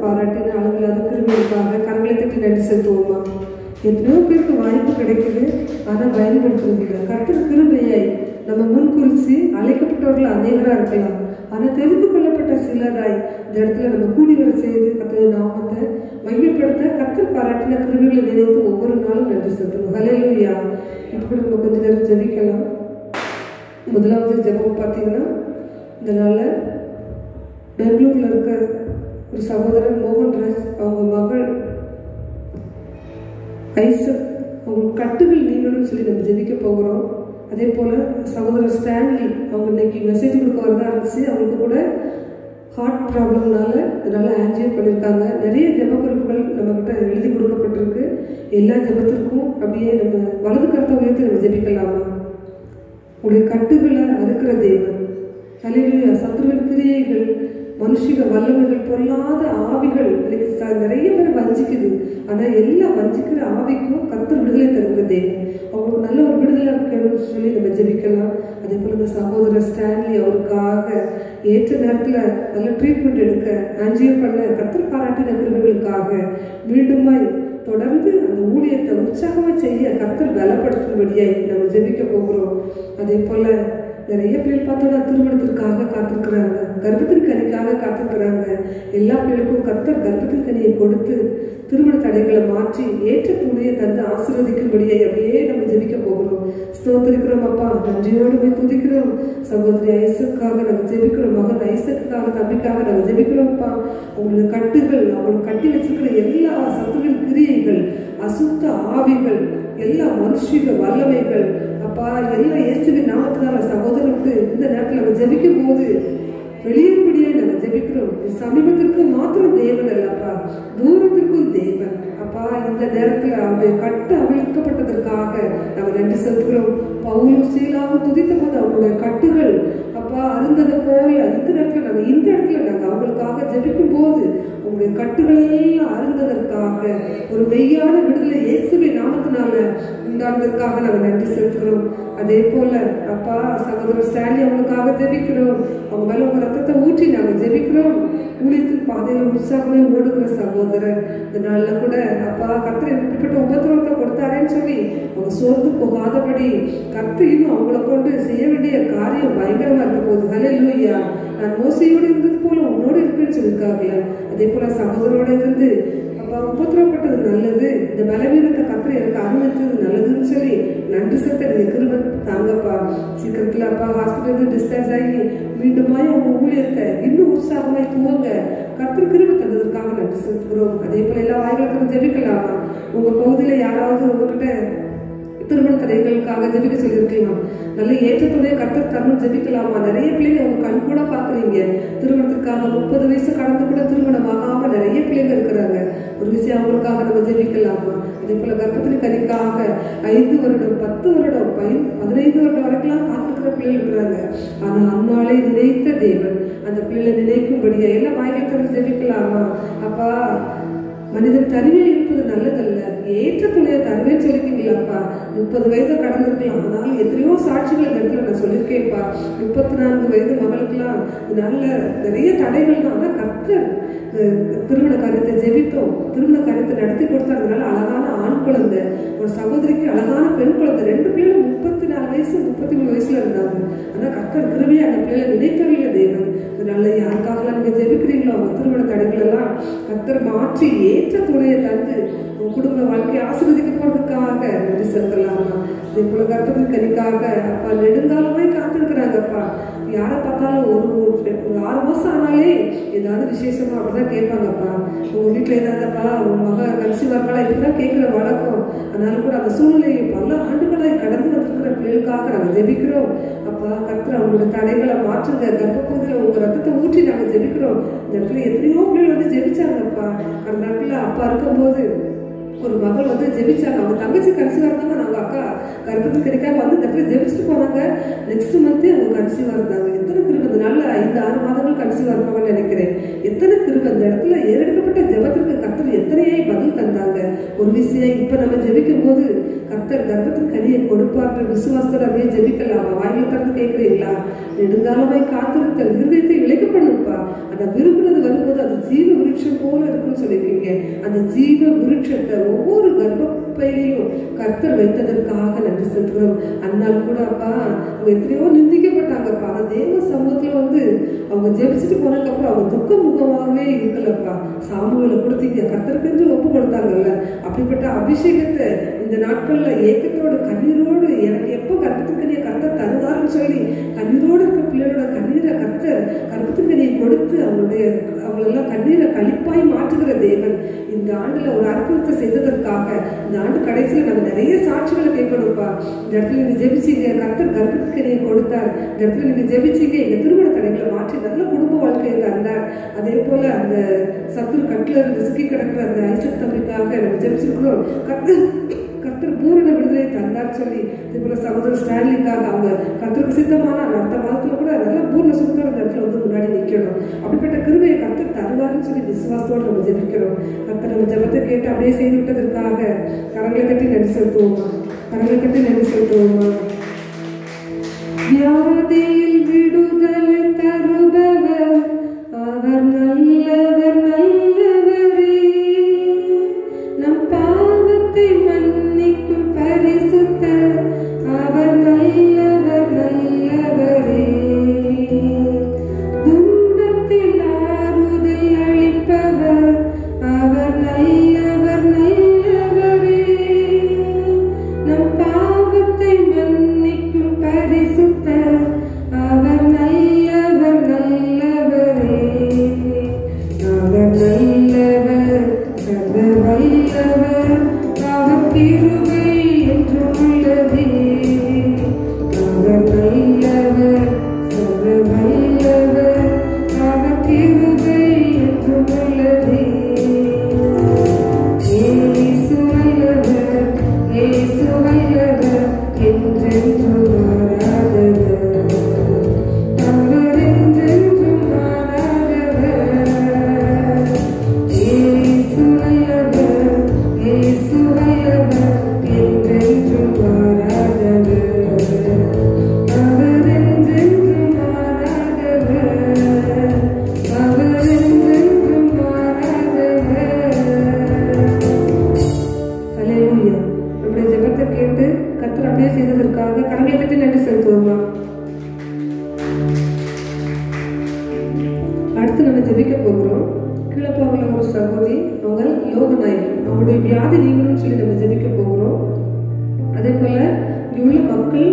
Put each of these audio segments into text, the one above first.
பாராட்டின அளவில்லாத கிருபைக்காக கரங்களை தட்டி நன்றி செலுத்துவோமா? எத்தனையோ பேருக்கு வாய்ப்பு கிடைக்குது, ஆனால் பயன்படுத்துறது இல்லை. கர்த்தர் கிருபையை நம்ம முன்குறித்து அழைக்கப்பட்டவர்கள் அநேகராக இருக்கலாம், ஆனால் தெரிந்து கொள்ளப்பட்ட சிலராய் இந்த இடத்துல நம்ம கூடி வர செய்து கர்த்தருடைய நாமத்தை மகிமைப்படுத்த கர்த்தர் பாராட்டின கிருபைகளை நினைத்து ஒவ்வொரு நாளும் நன்றி செலுத்தணும். ஹல்லேலூயா. இப்போ நம்ம கொஞ்ச நேரம் ஜெபிக்கலாம். முதலாவது ஜெபம் பார்த்தீங்கன்னா, இந்த நாளில் பெங்களூரில் இருக்க ஒரு சகோதரர் மோகன்ராஜ், அவங்க மகள் ஐசக், அவங்க கட்டுகள் நீங்கணும்னு சொல்லி நம்ம ஜெபிக்க போகிறோம். அதே போல் சகோதரர் ஸ்டான்லி, அவங்க இன்னைக்கு மெசேஜ் கொடுக்க வரதா இருந்துச்சு. அவங்களுக்கு கூட ஹார்ட் ப்ராப்ளம்னால இதனால் ஆன்ஜியோ பண்ணியிருக்காங்க. நிறைய ஜெப குறிப்புகள் நம்மக்கிட்ட எழுதி கொடுக்கப்பட்டிருக்கு. எல்லா ஜெபத்திற்கும் அப்படியே நம்ம வலது கருத்தை உயர்த்தி நம்ம ஜெபிக்கலாமா? உடைய கட்டுகளை அறுக்கிற தேவன், ஹல்லேலூயா. சத்துருவின் கிரியைகள், மனுஷிக வல்லமைகள், பொல்லாத ஆவிகள் இன்னைக்கு நிறைய பேர் வஞ்சிக்குது. ஆனால் எல்லா வஞ்சிக்கிற ஆவிக்கும் கர்த்தர் விடுதலை தருகிற தேவன். அவங்களுக்கு நல்ல ஒரு விடுதலை வேணும்னு சொல்லி நம்ம ஜெபிக்கலாம். அதே போல் இந்த சகோதரர் ஸ்டான்லி, அவருக்காக ஏற்ற நேரத்தில் நல்ல ட்ரீட்மெண்ட் எடுக்க ஆன்ஜியோ பண்ண கர்த்தர் பாராட்டின கிருபைகளுக்காக மீண்டுமாய் தொடர்ந்து அந்த ஊழியத்தை உற்சாகமாக செய்ய கர்த்தர் பலப்படுத்தும்படியாய் நம்ம ஜெபிக்க போகிறோம். அதே போல் நிறைய பிள்ளைகள் பார்த்தோன்னா திருமணத்திற்காக காத்திருக்கிறாங்க, கர்ப்பத்தின் கனிக்காக காத்திருக்கிறாங்க. எல்லா பிள்ளைகளுக்கும் கர்த்தர் கர்ப்பத்தின் கனியை கொடுத்து திருமண தடைகளை மாற்றி ஏற்ற துணையை தந்து ஆசீர்வதிக்கும்படியை அப்படியே நம்ம ஜெபிக்க போகிறோம். ஸ்தோத்திரிக்கிறோம் அப்பா, நன்றியோடு போய் துதிக்கிறோம். சகோதரி ஐசக்காக நம்ம ஜெபிக்கிறோம், மகன் ஐசக்காக, தம்பிக்காக நம்ம ஜெபிக்கிறோம்ப்பா. அவங்களோட கட்டுகள், அவங்களுக்கு கட்டி வச்சிருக்கிற எல்லா சத்துருவின் கிரியைகள், அசுத்த ஆவிகள், எல்லா மனுஷிக வல்லமைகள் அப்பா எல்லாம் இயேசுவின் நாமத்தினால சகோதரனுக்கு இந்த நேரத்தில் நம்ம ஜெபிக்கும் போது வெளியேறும்படியே நம்ம ஜெபிக்கிறோம். சமீபத்திற்கு மாத்திரம் தேவன் அல்லப்பா, தூரத்திற்கும் தேவன் அப்பா. இந்த நேரத்தில் அவருடைய கட்டு அவிழ்க்கப்பட்டதற்காக நம்ம நன்றி செலுத்துகிறோம். பவுலும் சீலாவும் துதித்த போது அவங்களுடைய கட்டுகள் அப்பா அருந்ததை போல இந்த நேரத்தில் நாங்கள் அவங்களுக்காக ஜெபிக்கும் போது உங்களுடைய கட்டுகள் எல்லாம் அருந்ததற்காக ஒரு மெய்யான விடுதலை இயேசுவின் நாமத்தினால உண்டானதற்காக நம்ம நன்றி செலுத்துகிறோம். அதே போல அப்பா சகோதரர் ஸ்டான்லி அவங்களுக்காக ஜெபிக்கிறோம். அவங்க மேல உங்க ரத்தத்தை ஊற்றி நாங்கள் ஜெபிக்கிறோம். ஊழியத்தின் பாதையில் உற்சாகமே ஓடுகிற சகோதரர், இந்த நாள்ல கூட அப்பா கர்த்தர் எப்படிப்பட்ட உபத்திரவத்தை கொடுத்தாரேன்னு சொல்லி அவங்க சோர்ந்து போகாதபடி கர்த்தர் இன்னும் அவங்கள கொண்டு செய்ய வேண்டிய காரியம் பயங்கரமா இருக்க போகுது. ஹல்லேலூயா. நான் மோசையோடு இருந்தது போல உன்னோடு இருப்பேன்னு சொல்லியிருக்காங்கல்ல, அதே போல சகோதரோட இருந்து அப்பா உபத்திரப்பட்டது நல்லது, இந்த பலவீனத்தை கர்த்தர் எனக்கு அனுமதித்தது நல்லதுன்னு சொல்லி நன்றி செலுத்த நீங்க கிருபை தாங்கப்பா. சீக்கிரத்துல அப்பா ஹாஸ்பிட்டல் டிஸ்சார்ஜ் ஆகி மீண்டுமாய் அவங்க ஊழியத்தை இன்னும் உற்சாகமாய் துவங்க கர்த்தர் கிருபை தந்ததற்காக நன்றி செலுத்துகிறோம். அதே போல எல்லா வாய்களுக்கும் ஜெபிக்கலாமா? உங்க பகுதியில யாராவது உங்ககிட்ட திருமண தடைகளுக்காக ஜெபிக்க சொல்லியிருக்கலாம், நல்ல ஏற்றத்துடைய கர்த்தர் தருணம் ஜெபிக்கலாமா? நிறைய பிள்ளைங்க அவங்க கண் கூட பாக்குறீங்க, திருமணத்திற்காக 30 வயசு கடந்து கூட திருமணம் ஆகாம நிறைய பிள்ளைங்க இருக்கிறாங்க. ஒரு விஷயம் அவங்களுக்காக நம்ம ஜெபிக்கலாமா? அதே போல கர்ப்பத்தின் கனிக்காக 5 வருடம் 10 வருடம் 15 வருடம் வரைக்கும் காத்திருக்கிற பிள்ளைகள் இருக்கிறாங்க. ஆனா அந்நாளை நினைத்த தேவன் அந்த பிள்ளைகளை நினைக்கும்படியா எல்லா வாய்களுக்கு ஜெபிக்கலாமா? அப்பா மனிதன் தனிமையா இருப்பது நல்லதல்ல, ஏற்ற துணையை தருவேன்னு சொல்லிருக்கீங்களாப்பா. 30 வயதை கடந்திருக்கலாம், ஆனாலும் எத்தனையோ சாட்சிகள் இந்த இடத்துல நான் சொல்லியிருக்கேன்ப்பா. 34 வயது மகளுக்கெல்லாம் நல்ல நிறைய தடைகள் தான், ஆனா கர்த்தர் திருமண காரியத்தை ஜெபித்தோம், திருமண காரியத்தை நடத்தி கொடுத்ததுனால அழகான ஆண் குழந்தை, ஒரு சகோதரிக்கு அழகான பெண் குழந்தை, 2 பிள்ளைகளும் 34 வயசு 33 வயசுல இருந்தாங்க. ஆனா கர்த்தர் கிருபையா அந்த பிள்ளைகளை நினைத்தவில்லை தேவன். அதனால யாருக்காகலாம் நீங்க ஜெபிக்கிறீங்களோ அவங்க திருமண தடைகள் எல்லாம் கர்த்தர் மாற்றி ஏற்ற துணையை தந்து உங்க குடும்ப வாழ்க்கையை ஆசீர்வதிக்க போறதுக்காக நன்றி செலுத்தலாமா? அதே போல கர்ப்பத்தின் கனிக்காக அப்பா நெடுங்காலமாய் காத்திருக்கிறாங்கப்பா. யாரை பார்த்தாலும் ஒரு 6 மாசம் ஆனாலே ஏதாவது விசேஷமா அப்படிதான் கேட்பாங்கப்பா. உங்க வீட்டுல ஏதாவதுப்பா உங்க மக கன்சீவ் இருக்கலாம் இப்படிதான் கேட்கிற வழக்கம். அதனால கூட அந்த சூழ்நிலையை பல ஆண்டுகளாய் கடந்து வந்திருக்கிற பிள்ளைகளுக்காக நாங்கள் ஜெபிக்கிறோம். அப்பா கர்த்தர் அவங்களோட தடைகளை மாற்றுங்க, கர்ப்பப்பகுதியில் உங்க ரத்தத்தை ஊற்றி நாங்கள் ஜெபிக்கிறோம். இந்த இடத்துல எத்தனையோ பிள்ளைகள் வந்து ஜெபிச்சாங்கப்பா. அந்த நாட்கள்ல அப்பா இருக்கும்போது ஒரு மகள் வந்து ஜெபிச்சாங்க, அவங்க தங்கச்சி கன்சீவா இருந்தாங்க, அவங்க அக்கா கர்ப்பத்துக்கு கிடைக்காம வந்து இந்த இடத்துல ஜெபிச்சுட்டு போனாங்க. நெக்ஸ்ட் மந்த் அவங்க கன்சீவா இருந்தாங்க. எத்தனை கிருபை, நல்ல 5-6 மாதங்கள் கன்சீவா இருப்பாங்கன்னு நினைக்கிறேன். எத்தனை கிருபை இந்த இடத்துல ஏறெடுக்கப்பட்ட ஜெபத்திற்கு கர்த்தர் எத்தனையாய் பதில் தந்தாங்க. ஒரு விஷயம் இப்ப நம்ம ஜெபிக்கும் போது கர்த்தர் கர்ப்பத்தின் கனியை கொடுப்பார்ன்ற விசுவாசத்தோட அப்படியே ஜெபிக்கலாமா? வாயில திறந்து கேட்கிறீங்களா? நெடுங்காலமாய் காத்திருத்தல் இருதயத்தை இழைக்க பண்ணுப்பா. அந்த விரும்புறது வரும்போது அது ஜீவ விருட்சம் போல சொல்லியிருக்கீங்க. அந்த ஜீவ விருட்சத்தை ஒவ்வொரு கர்ப்பப்பையிலையும் கர்த்தர் வைத்ததற்காக நன்றி செலுத்துகிறோம். அன்னால் கூட அப்பா அவங்க எத்தனையோ நிந்திக்கப்பட்டாங்கப்பா. அந்த தேவ சமூகத்துல அவங்க ஜெபிச்சுட்டு போனதுக்கப்புறம் அவங்க துக்க முகமாகவே இருக்கலப்பா. சாமுவேலை கொடுத்தீங்க, கர்த்தருக்கு ஒப்பு கொடுத்தாங்கல்ல. அப்படிப்பட்ட அபிஷேகத்தை இந்த நாட்கள்ல ஏக்கத்தோடு கண்ணீரோடு எனக்கு எப்போ கர்ப்பத்துக்கனியை கர்த்தர் தருவாருன்னு சொல்லி கண்ணீரோடு இருக்க பிள்ளைகளோட கண்ணீரை கர்த்தர் கர்ப்பத்துக்கனியை கொடுத்து அவங்களெல்லாம் கண்ணீரை கழிப்பாய் மாற்றுகிற தேவன் இந்த ஆண்டுல ஒரு அற்புதத்தை செய்ததற்காக இந்த ஆண்டு கடைசியில நம்ம நிறைய சாட்சிகளை கேட்கணும்ப்பா. இந்த இடத்துல நீங்க ஜெபிச்சீங்க, கர்த்தர் கர்ப்பத்துக்கனியை கொடுத்தார். இந்த இடத்துல நீங்க ஜெபிச்சீங்க, எங்க திருமண தடைகளை மாற்றி நல்ல குடும்ப வாழ்க்கையை தந்தார். அதே போல அந்த சத்துரு கட்டில இருந்து சிக்கி கிடக்கிற அந்த ஐசக் தம்பிக்காக நம்ம ஜெபிச்சிருக்கிறோம். கர்த்தர் பூரண விடுதலை தந்தார் சொல்லி இதே போல சகோதரர் ஸ்டான்லிக்காக அவங்க கர்த்தருக்கு சித்தமான அடுத்த மாதத்துல கூட நல்ல பூர்ண சுத்தோட இடத்துல முன்னாடி நிற்கணும். அப்படிப்பட்ட கிருபையை கர்த்தர் தருவாருன்னு சொல்லி விசுவாசத்தோடு நம்ம ஜெபிக்கிறோம். கர்த்தர் நம்ம ஜெபத்தை கேட்டு அப்படியே செய்து விட்டதற்காக கரங்களை கட்டி நன்றி செலுத்துவோமா? கரங்களை கட்டி நன்றி செலுத்துவோமா? வியாதியில் விடுதலை தருபவர் அவர் நல்லவர் நல்லவரே. நம் பாவத்தை மன்னிக்கும் பரிசுத்தர் அவர் நல்லவர் நல்லவரே. துன்பத்தில் ஆறுதல் அளிப்பவர் அவர் நல்லவர் நல்லவரே. நம் பாவத்தை மன்னிக்கும் பரிசுத்தர் அவர் நல்லவர் நல்லவரே. அவர் நல்லவர் சர்வ வல்லவர் அவர் கிருபை என்றும் உள்ளதே. அவர் நல்லவர் சர்வ வல்லவர் அவர் கிருபை என்றும் உள்ளதே. இயேசு வல்லவர் இயேசு வல்லவர் என்றென்றும் மாறாதவர். அவர் என்றென்றும் மாறாதவர். இயேசு வல்லவர் இயேசு வல்லவர் என்றென்றும் மாறாதவர். அவர் என்றென்றும் மாறாதவர். அவர் என்றென்றும் மாறாதவர். ஹல்லேலூயா. நம்முடைய ஜெபத்தை கேட்டு கர்த்தர் அப்படியே செய்ததற்காக கரங்களை கட்டி நன்றி செலுத்துவோமா? அடுத்து நம்ம ஜெபிக்க போகிறோம். கீழப்பாவுல ஒரு சகோதரி, அவங்க யோக நாயகி, அவங்களுடைய வியாதி நீங்கணும்னு சொல்லி நம்ம ஜெபிக்க போகிறோம். அதே போல இங்க உள்ள மக்கள்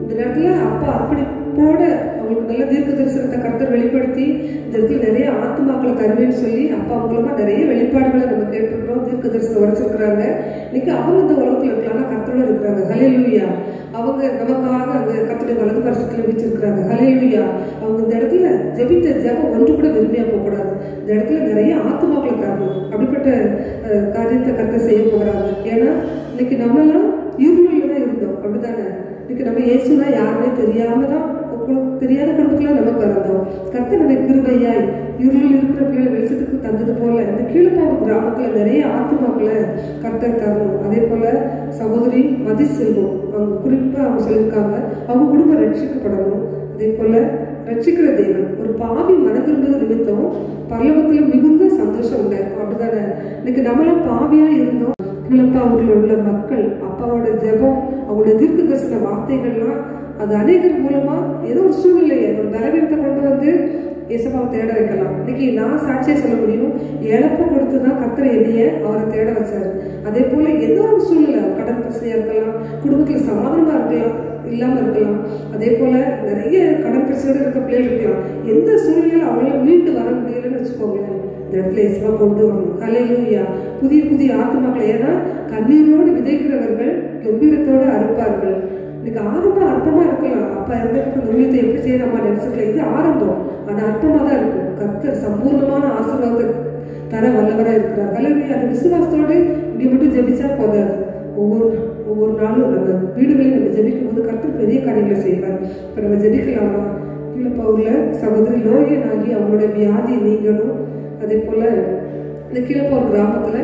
இந்த நேரத்துல அப்பா அப்படி போட அவங்களுக்கு நல்ல தீர்க்க தரிசனத்தை கர்த்தர் வெளிப்படுத்தி இந்த இடத்துல நிறைய ஆத்மாக்களை தருவேன்னு சொல்லி அப்பா மூலமா நிறைய வெளிப்பாடுகளை நம்ம கேட்டிருக்கிறோம். தீர்க்க தரிசனம் உரைச்சிருக்கிறாங்க. இன்னைக்கு அவங்க இந்த உலகத்துல இருக்கலாம், கர்த்தரோட இருக்கிறாங்க. ஹல்லேலூயா. அவங்க நமக்காக அந்த கர்த்தருடைய வலது பரிசுத்துல வச்சிருக்கிறாங்க. ஹல்லேலூயா. அவங்க இந்த இடத்துல ஜெபித்த ஜெபம் ஒன்று கூட விரும்பியா போகக்கூடாது. இந்த இடத்துல நிறைய ஆத்மாக்களை தரணும். அப்படிப்பட்ட காரியத்தை கர்த்தர் செய்ய போகிறாங்க. ஏன்னா இன்னைக்கு நம்மலாம் இருளில் தான் இருந்தோம், அப்படித்தானே? இன்னைக்கு நம்ம இயேசுனா யாருமே தெரியாத குடும்பத்துல நம்ம பிறந்தோம். கர்த்தர் நம்ம கிருபையாய் இருளில் இருக்கிற பிள்ளைகளை வெளிச்சத்துக்கு தந்தது போல இந்த கீழப்பாவு கிராமத்துல நிறைய ஆத்மாக்களை கர்த்தர் தரணும். அதே போல சகோதரி மதி செல்வம், அவங்க குறிப்பா அவங்க சொல்லியிருக்காங்க, அவங்க குடும்பம் ரட்சிக்கப்படணும். அதே போல ரட்சிக்கிற தேவன் ஒரு பாவி மனதிரும்பது நிமித்தம் பரலோகத்துல மிகுந்த சந்தோஷம் உண்டாயிருக்கும், அப்படித்தானே? இன்னைக்கு நம்மளாம் பாவியா இருந்தோம். கீழப்பாவூர்ல உள்ள மக்கள் அப்பாவோட ஜெபம், அவங்களோட தீர்க்க தரிசன வார்த்தைகள்லாம் அது அநேகர் மூலமா ஏதோ ஒரு சூழ்நிலையை ஒரு பலவீனத்தை கொண்டு இயேசுவாவை தேட வைக்கலாம். இன்னைக்கு நான் சாட்சியை சொல்ல முடியும். இழப்பு கொடுத்துதான் கர்த்தர் என்னைய அவரை தேட வச்சாரு. அதே போல ஏதோ ஒரு சூழ்நிலை, கடன் பிரச்சனையா இருக்கலாம், குடும்பத்துல சமாதானமா இருக்கலாம், இல்லாம இருக்கலாம். அதே போல நிறைய கடன் பிரச்சனையோட இருக்க பிள்ளைகள் இருக்கலாம். எந்த சூழ்நிலையில அவங்களால மீண்டு வர முடியலன்னு வச்சுக்கோங்களேன், இந்த இடத்துல இயேசுவா கொண்டு வரணும். ஹல்லேலூயா. புதிய புதிய ஆத்மாக்களை, ஏன்னா கண்ணீரோடு விதைக்கிறவர்கள் கம்பீரத்தோடு அறுப்பார்கள். இன்னைக்கு ஆரம்பம் அற்பமா இருக்கலாம். அப்பா இருந்ததுக்கு நூலியத்தை எப்படி செய்ய நம்ம நினைச்சுக்கலாம். இது ஆரம்பம், ஆனா அற்பமா தான் இருக்கும். கர்த்தர் சம்பூர்ணமான ஆசீர்வாதத்தை தர வல்லவரா இருக்கிறார். ஹல்லேலூயா. அந்த விசுவாசத்தோடு இங்க மட்டும் ஜெபிச்சா போதாது. ஒவ்வொரு நாளும் நம்ம வீடுகளில் நம்ம ஜெபிக்கும் போது கர்த்தர் பெரிய காரியங்களை செய்வார். இப்ப நம்ம ஜெபிக்கலாமா? கீழப்பாவூர்ல சகோதரி லோகியன் ஆகி அவங்களோட வியாதி நீங்கணும். அதே போல இந்த கீழப்பாவூர் கிராமத்துல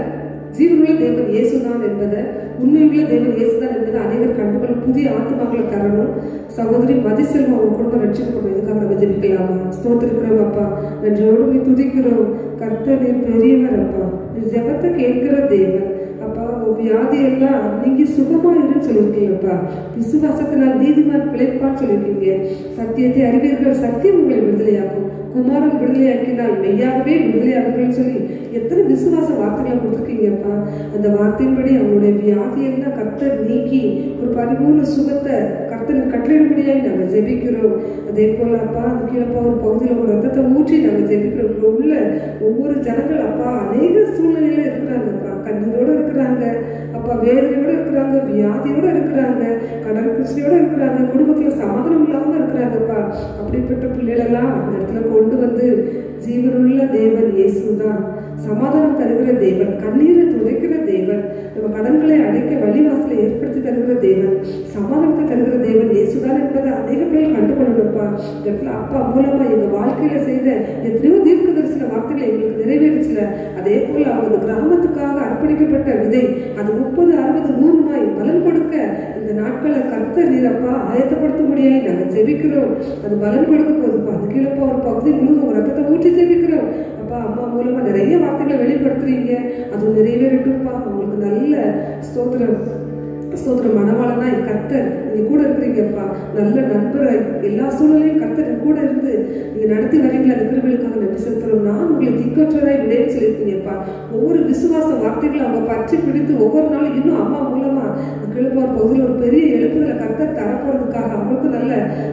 ஜீவனுள்ள தேவன் இயேசுதான் என்பதை உண்மையுள்ள தேவன் இயேசுதான் என்பதை அனைவர் கண்டுகளும் புதிய ஆத்மாக்களை தரணும். சகோதரி மதிசெல்வம் அவங்க குடும்பம் ரட்சிக்கப்படும். இதுக்காக நம்ம ஜெபிக்கலாமா? ஸ்தோத்திரிக்கிறோம் அப்பா, நன்றியோடு துதிக்கிறோம். கர்த்தர் நீர் பெரியவர் அப்பா, நீ ஜெபத்தை கேட்கிற தேவன் அப்பா. வியாதி எல்லாம் நீங்க சுகமா இருன்னு சொல்லியிருக்கீங்கப்பா. விசுவாசத்தினால் நீதிமான் பிழைப்பான்னு சொல்லியிருக்கீங்க. சத்தியத்தை அறிவீர்கள், சத்தியம் உங்களை விடுதலையாக்கும். குமாரன் விடுதலையாக்கினால் மெய்யாகவே விடுதலையாகுங்கள்னு சொல்லி எத்தனை விசுவாச வார்த்தைகளை கொடுத்துருக்கீங்கப்பா. அந்த வார்த்தையின்படி அவங்களுடைய வியாதியெல்லாம் கர்த்தர் நீக்கி ஒரு பரிபூர்ண சுகத்தை கர்த்தர் கட்டளையிடும்படியாய் நாங்கள் ஜெபிக்கிறோம். அதே போல அப்பா, அந்த கீழப்பா ஒரு பகுதியில் ஒரு ரத்தத்தை ஊற்றி நாங்கள் ஜெபிக்கிறோம். இங்கே உள்ள ஒவ்வொரு ஜனங்கள் அப்பா அநேக சூழ்நிலையில இருக்கிறாங்கப்பா. கண்ணீரோடு இருக்கிறாங்க அப்பா, வேதனையோடு இருக்கிறாங்க, வியாதியோடு இருக்கிறாங்க, கடன் பிரச்சனையோடு இருக்கிறாங்க, குடும்பத்துல சமாதானம் இல்லாம இருக்கிறாங்கப்பா. அப்படிப்பட்ட பிள்ளைகளெல்லாம் அந்த இடத்துல கொண்டு வந்து ஜீவனுள்ள தேவன் இயேசுதான், சமாதானம் தருகிற தேவன், கண்ணீரை துடைக்கிற தேவன், நம்ம கடன்களை அடைக்க வழிவாசலை ஏற்படுத்தி தருகிற தேவன், சமாதானத்தை தருகிற தேவன் இயேசுதான் என்பதை அநேக பேர் கண்டுகொள்ளணும்ப்பா. இந்த இடத்துல அப்பா மூலமா எங்க வாழ்க்கையில செய்த எத்தனையோ தீர்க்க தரிசன வார்த்தைகளை எங்களுக்கு நிறைவேறிச்சுல. அதே போல அவங்க கிராமத்துக்காக அர்ப்பணிக்கப்பட்ட விதை அது 30, 60, 100 பலன் கொடுக்க இந்த நாட்களை கர்த்தர் நீர் அப்பா ஆயத்தப்படுத்த முடியாது நாங்க ஜெபிக்கிறோம். அது பலன் கொடுக்க போதுப்பா. அது கீழப்பா ஒரு பகுதி முழுவதும் ஒரு ரத்தத்தை ஊற்றி ஜெபிக்கிறோம் அப்பா. அம்மா மூலமா நிறைய வார்த்தைகளை வெளிப்படுத்துறீங்க, அது நிறைவேறட்டும்ப்பா. உங்களுக்கு நல்ல ஸ்தோத்திரம் ஸ்தோத்திரம். மனவாளனா கர்த்தர் நீங்க கூட இருக்கிறீங்கப்பா. நல்ல நண்பரை எல்லா சூழ்நிலையும் கர்த்தர் கூட இருந்து நீங்க நடத்தி வரீங்களா, அந்த கிருபைகளுக்காக நன்றி செலுத்துறோம். நான் உங்களை திக்கற்றதாய் விடைன்னு சொல்லியிருக்கீங்கப்பா. ஒவ்வொரு விசுவாச வார்த்தைகளை அவங்க பற்றி பிடித்து ஒவ்வொரு நாளும் இன்னும் அம்மா மூலமா கிழப்பார் பகுதியில் ஒரு பெரிய எழுப்புதலை கர்த்தர் தரப்போறதுக்காக அவங்களுக்கு நல்ல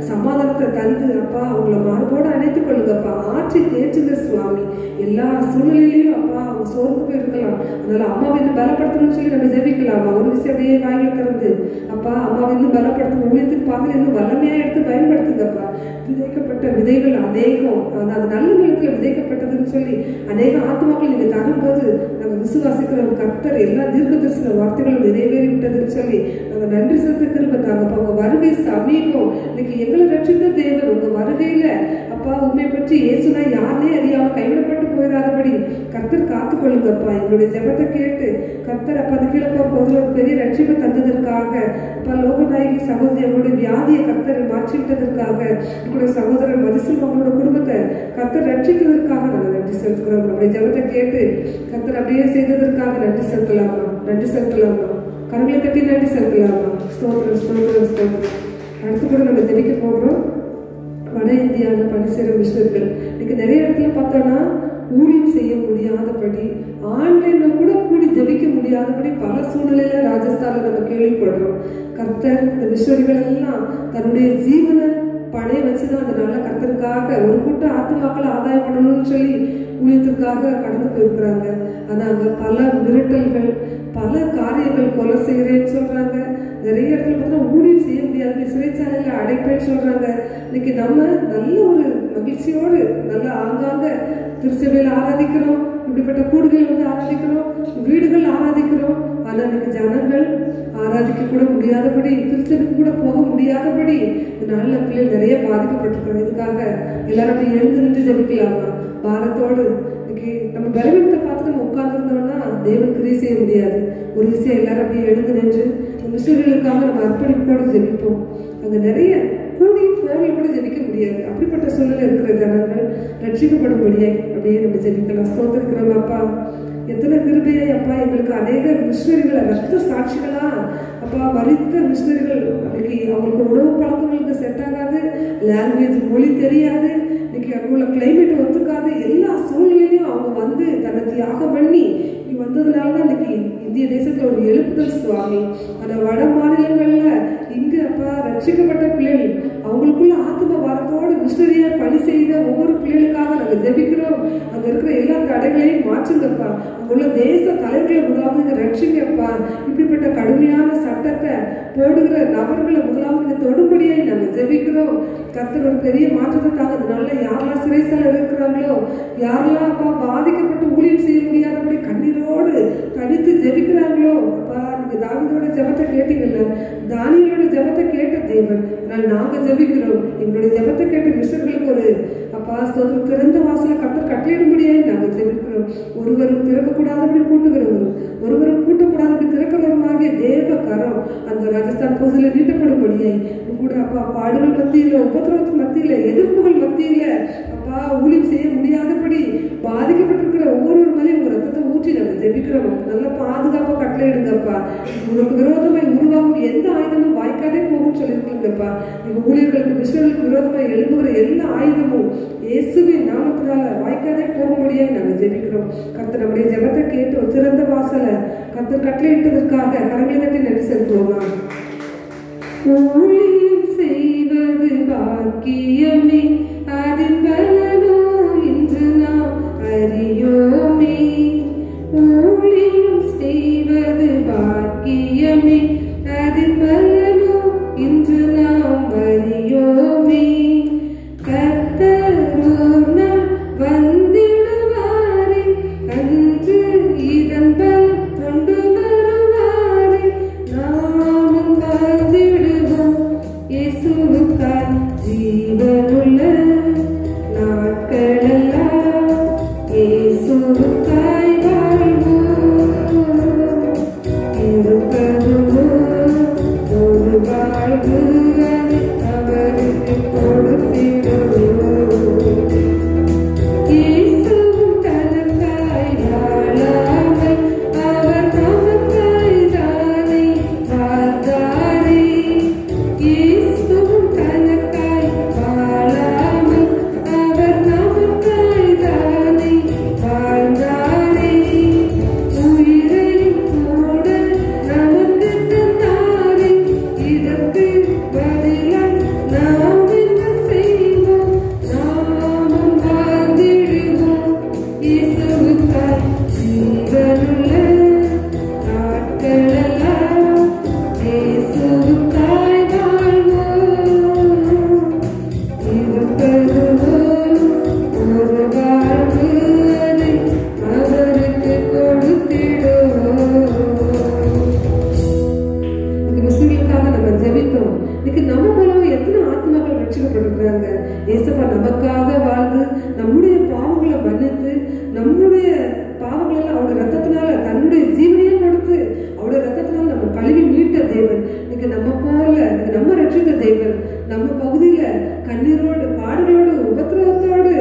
சமாதானத்தை தந்து அப்பா அவங்கள மார்போடு அணைத்துக் கொள்ளுங்கப்பா. ஆற்றி தேற்றுங்க சுவாமி. எல்லா சூழ்நிலையிலையும் அப்பா அவங்க சோர்ந்து போயிருக்கலாம், அதனால அம்மாவை இன்னும் பலப்படுத்தணும்னு சொல்லி நம்ம ஜெபிக்கலாமா? ஒரு விஷயம் அப்படியே வாயில திறந்து அப்பா அம்மாவை இன்னும் பலப்படுத்தணும், ஊழியத்துக்கு பாதையில் இன்னும் வல்லமையா எடுத்து பயன்படுத்துங்கப்பா. விதைக்கப்பட்ட விதைகள் அநேகம், அது நல்ல நிலத்துல விதைக்கப்பட்டதுன்னு சொல்லி அநேக ஆத்மாக்கள் நீங்க தரும்போது நாங்க விசுவாசிக்கிறோம். கர்த்தர் எல்லா தீர்க்க தரிசன வார்த்தைகளும் நிறைவேறி விட்டதுன்னு சொல்லி நாங்க நன்றி செலுத்த கிருபை தாங்கப்பா. உங்க வருகை சமீபம். இன்னைக்கு எங்களை ரட்சித்த தேவன் உங்க வருகையில அப்பா உண்மை பற்றி இயேசுனா யாருனே அறியாம கைவிடப்பட்டு போயிடாதபடி கர்த்தர் காத்துக்கொள்ளுங்கப்பா. எங்களுடைய ஜெபத்தை கேட்டு கர்த்தர் அப்பா அந்த கீழப்பா பகுதியில் ஒரு பெரிய ரட்சிப்பை தந்ததற்காக அப்பா லோகநாயகி சகோதரி அவங்களுடைய வியாதியை கர்த்தரை மாற்றிவிட்டதற்காக உங்களுடைய சகோதரர் மதிசெல்வம் அவங்களோட குடும்பத்தை கர்த்தர் ரட்சித்ததற்காக நாங்கள் நன்றி செலுத்துக்கிறோம். நம்முடைய ஜெபத்தை கேட்டு கர்த்தர் அப்படியே செய்ததற்காக நன்றி செலுத்தலாமா? நன்றி செலுத்தலாமா? கரங்களை கட்டி நன்றி செலுத்தலாமா? ஸ்தோத்திரம் ஸ்தோத்திரம் ஸ்தோத்திரம். அடுத்து கூட நம்ம ஜெபிக்க போகிறோம். வட இந்தியாவில் பணி செய்கிற மிஷனர்கள் இன்னைக்கு நிறைய இடத்துல பார்த்தோன்னா ஊழியம் செய்ய முடியாதபடி ஆன்லைன்ல கூட கூடி ஜெபிக்க முடியாதபடி பல சூழ்நிலையில ராஜஸ்தான்ல நம்ம கேள்விப்படுறோம். கர்த்தர் இந்த மிஷனரிகள் எல்லாம் தன்னுடைய ஜீவனை பணைய வச்சுதான் அதனால கர்த்தருக்காக ஒரு கூட்டம் ஆத்மாக்களை ஆதாயம் பண்ணணும்னு சொல்லி ஊழியத்திற்காக கடந்து போயிருக்கிறாங்க. ஆனா அங்க பல மிரட்டல்கள், பல காரியங்கள், கொலை செய்யறேன்னு சொல்றாங்க. நிறைய இடத்துல பார்த்தா ஊழியம் செய்ய முடியாது, சிறைச்சாலையில அடைப்பேன்னு சொல்றாங்க. இன்னைக்கு நம்ம நல்ல ஒரு மகிழ்ச்சியோடு நல்ல ஆங்காங்க திருச்சபையில ஆராதிக்கிறோம், இப்படிப்பட்ட கூடுகள் வந்து ஆராதிக்கிறோம், வீடுகள் ஆராதிக்கிறோம். ஆனா இன்னைக்கு ஜனங்கள் ஆராதிக்க கூட முடியாதபடி, திருச்சபைக்கு கூட போக முடியாதபடி நல்ல பிள்ளைகள் நிறைய பாதிக்கப்பட்டிருக்கிறோம். இதுக்காக எல்லாரும் அப்படி எழுந்து நின்று ஜெபிக்கலாமா? பாரத்தோடு இன்னைக்கு நம்ம பலவீனத்தை பார்த்து நம்ம உட்கார்ந்துருந்தோம்னா தேவன் கிரியை செய்ய முடியாது. ஒரு விஷயம் எல்லாரும் அப்படியே எழுந்து நின்று மிஷனரிகளுக்காக நம்ம அர்ப்பணிப்போடு ஜெபிப்போம். அங்க நிறைய கூடி போரில் கூட ஜெபிக்க முடியாது. அப்படிப்பட்ட சூழ்நிலை இருக்கிற ஜனங்கள் ரட்சிக்கப்படும்படியே அப்படியே நம்ம ஜெபிக்கலாம். ஸ்தோத்திரிக்கிறோம் அப்பா. எத்தனை கிருபையை அப்பா எங்களுக்கு அநேக மிஷனரிகளை ரத்த சாட்சிகளா அப்பா மறித்த மிஷனரிகள். அன்னைக்கு அவங்களுக்கு உணவு பழக்கங்களுக்கு செட் ஆகாது, லாங்குவேஜ் மொழி தெரியாது, இன்னைக்கு அங்கே உள்ள கிளைமேட் ஒத்துக்காது. எல்லா சூழ்நிலையிலையும் அவங்க வந்து தன்னை தியாகம் பண்ணி இங்கே வந்ததுனாலதான் இன்னைக்கு இந்திய தேசத்துல ஒரு எழுப்புதல் சுவாமி. ஆனா வட மாநிலங்கள்ல இங்க அப்பா ரட்சிக்கப்பட்ட பிள்ளைகள் அவங்களுக்குள்ள ஆத்ம வாரத்தோடு மிஷனரியா பணி செய்த ஒவ்வொரு பிள்ளைகளுக்காக நாங்க ஜெபிக்கிறோம். அங்க இருக்கிற எல்லா தடைகளையும் மாற்றுங்கப்பா. அங்குள்ள தேச தலைவர்களை முதலாவது ரட்சிங்கப்பா. இப்படிப்பட்ட கடுமையான சட்டத்தை போடுகிற நபர்களை முதலாவது தொடும்படியை நாங்க ஜெபிக்கிறோம். கர்த்தர் ஒரு பெரிய மாற்றத்துக்காக அதனால யாரெல்லாம் சிறைசாலை இருக்கிறாங்களோ, யாரெல்லாம் அப்பா பாதிக்கப்பட்டு ஊழியம் செய்ய முடியாதபடி கண்ணீரோடு தனித்து ஜெபிக்கிறாங்களோ அப்பா, நீங்க தாவீதோட ஜெபத்தை கேட்டீங்கல்ல, தானியேலோட ஜெபத்தை கேட்ட தேவன். அதனால நாங்க ஜெபிக்கிறோம். எங்களுடைய ஜெபத்தை கேட்ட மிஷனர்களுக்கு ஒரு அப்பா ஸ்தோத்திரம் திறந்த வாசலை கர்த்தர் கட்டளையிடும்படியாய் நாங்கள் ஜெபிக்கிறோம். ஒருவரும் திறக்கக்கூடாதபடி கூட்டுகிறவரும், ஒருவரும் கூட்டக்கூடாதபடி திறக்கிறவருமாகிய தேவ அந்த ராஜஸ்தான் பகுதியில் நீட்டப்படும்படியாய் கூட அப்பா பாடுகள் மத்தியில, உபத்திரவத்தின் மத்தியில, எதிர்ப்புகள் மத்தியில அப்பா ஊழியம் செய்ய முடியாதபடி பாதிக்கப்பட்டிருக்கிற ஒவ்வொரு மேலேயும் உங்க ரத்தத்தை ஊற்றி நாங்கள் ஜெபிக்கிறோம். நல்ல பாதுகாப்பா கட்டளையிடுங்கப்பா. உங்களுக்கு விரோதமாய் உருவாகும் எந்த ஆயுதமும் வாய்க்காதே போகும் சொல்லியிருக்கீங்கப்பா. நீங்க ஊழியர்களுக்கு மிஷனர்களுக்கு விரோதமாய் எழும்புகிற எல்லா ஆயுதமும் இயேசுவின் நாமத்தினால வாய்க்காதே போகும்படியாய் நாங்கள் ஜெபிக்கிறோம். கர்த்தர் நம்முடைய ஜெபத்தை கேட்டு ஒரு திறந்த வாசலை கர்த்தர் கட்டளையிட்டதற்காக கரங்களை கட்டி நன்றி செலுத்துவோமா. ஊழியம் செய்வது பாக்கியமே, அதின் பலனோ இன்று நாம் அறியோமே. ஊழியம் செய்வது பாக்கியமே, அதின் பலனோ இன்று நாம் அறியோமே. கர்த்தரோனால் வந்திடுவாரே, அன்று இதன் பலம் கொண்டு வருவாரே. நாமும் வாழ்ந்திடுவோம் இயேசுவுக்காய் ஜீவனுள்ள நாட்களெல்லாம். இயேசுவுக்காய் வாழ்வோம், இருப்பதுவோ ஒரு வாழ்வு, அதை அவருக்கு கொடுத்திடுவோம். இயேசுவும் தனக்காய் வாழாமல் அவர் நமக்காய் தானே வாழ்ந்தாரே. இயேசுவும் தனக்காய் வாழாமல் அவர் நமக்காய் தானே வாழ்ந்தாரே. உயிரையும் கூட நமக்கு தந்தாரே. இதற்கு பதிலாக நாம் என்ன செய்வோம்? நாமும் வாழ்ந்திடுவோம் இயேசுவுக்காய் ஜீவனுள்ள நாட்களெல்லாம். இயேசுவுக்காய் வாழ்வோம், இருப்பதுவோ ஒரு வாழ்வு, அதை அவருக்கு கொடுத்திடுவோம். இந்த விஷயங்களுக்காக நம்ம ஜெபித்தோம். இன்னைக்கு நம்ம மூலமா எத்தனை ஆத்மாக்கள் ரட்சிக்கப்பட்டிருக்கிறாங்க. ஏசப்பா நமக்காக வாழ்ந்து நம்முடைய பாவங்களை மன்னித்து நம்முடைய பாவங்களை எல்லாம் அவருடைய ரத்தத்தினால தன்னுடைய ஜீவனையே கொடுத்து அவருடைய ரத்தத்தினால நம்ம கழுவி மீட்ட தேவன். இன்னைக்கு நம்ம போல நம்ம ரட்சித்த தேவன் நம்ம பகுதியில கண்ணீரோடு பாடுகளோடு உபத்திரவத்தோடு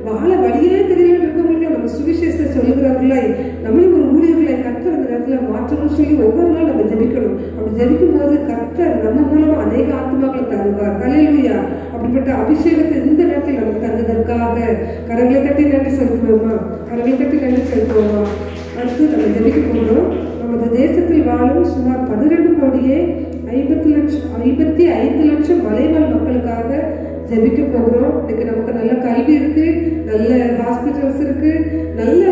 வாழ வழியே தெரியல இருக்கவங்களுக்கு நம்ம சுவிசேஷத்தை சொல்லுகிறவர்களாய் நம்மளும் ஒரு ஊழியர்களை கர்த்தர் அந்த நேரத்துல மாற்றணும்னு சொல்லி ஒவ்வொரு நாள் நம்ம ஜெபிக்கணும். அப்படி ஜெபிக்கும் போது கர்த்தர் நம்ம மூலமா அநேக ஆத்மாக்களை தருவார். ஹல்லேலூயா. அப்படிப்பட்ட அபிஷேகத்தை இந்த நேரத்தில் நமக்கு தந்ததற்காக கரங்களை தட்டி நன்றி செலுத்துவோமா. கரங்களை தட்டி நன்றி செலுத்துவோமா. அடுத்து நம்ம ஜெபிக்க போகிறோம். நமது தேசத்தில் வாழும் சுமார் 12,55 லட்சம் மலைவாழ் மக்களுக்காக ஜெபிக்க போகிறோம். இன்னைக்கு நமக்கு நல்ல கல்வி இருக்கு, நல்ல ஹாஸ்பிட்டல்ஸ் இருக்கு, நல்ல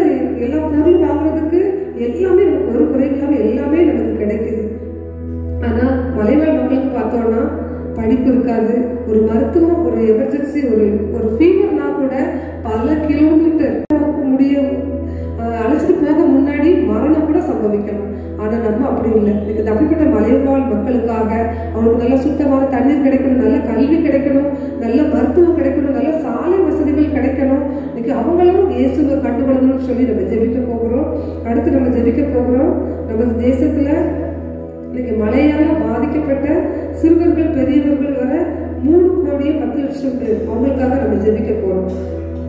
எல்லா பொருள் வாங்குறதுக்கு எல்லாமே நமக்கு ஒரு குறை இல்லாம எல்லாமே நமக்கு கிடைக்குது. ஆனா மலைவாழ் மக்களுக்கு பார்த்தோம்னா படிப்பு இருக்காது, ஒரு மருத்துவம், ஒரு எமர்ஜென்சி, ஒரு ஃபீவர்னா கூட பல கிலோமீட்டர் முடியும் அழைச்சிட்டு போக முன்னாடி மரணம் கூட சம்பவிக்கலாம். ஆனா நம்ம அப்படி இல்லை. இன்னைக்கு தப்பிப்பட்ட மலைவாழ் மக்களுக்காக அவங்களுக்கு நல்ல சுத்தமான தண்ணீர் கிடைக்கணும், நல்ல கல்வி கிடைக்கணும், நல்ல மருத்துவம் கிடைக்கணும், நல்ல சாலை வசதிகள் கிடைக்கணும். இன்னைக்கு அவங்களும் இயேசுவை கண்டுகொள்ளணும்னு சொல்லி நம்ம ஜெபிக்க போகிறோம். அடுத்து நம்ம ஜெபிக்க போகிறோம். நமது தேசத்துல இன்னைக்கு மழையால பாதிக்கப்பட்ட சிறுவர்கள் பெரியவர்கள் வர 3,10,00,000 பேர் அவங்களுக்காக நம்ம ஜெபிக்க போறோம்.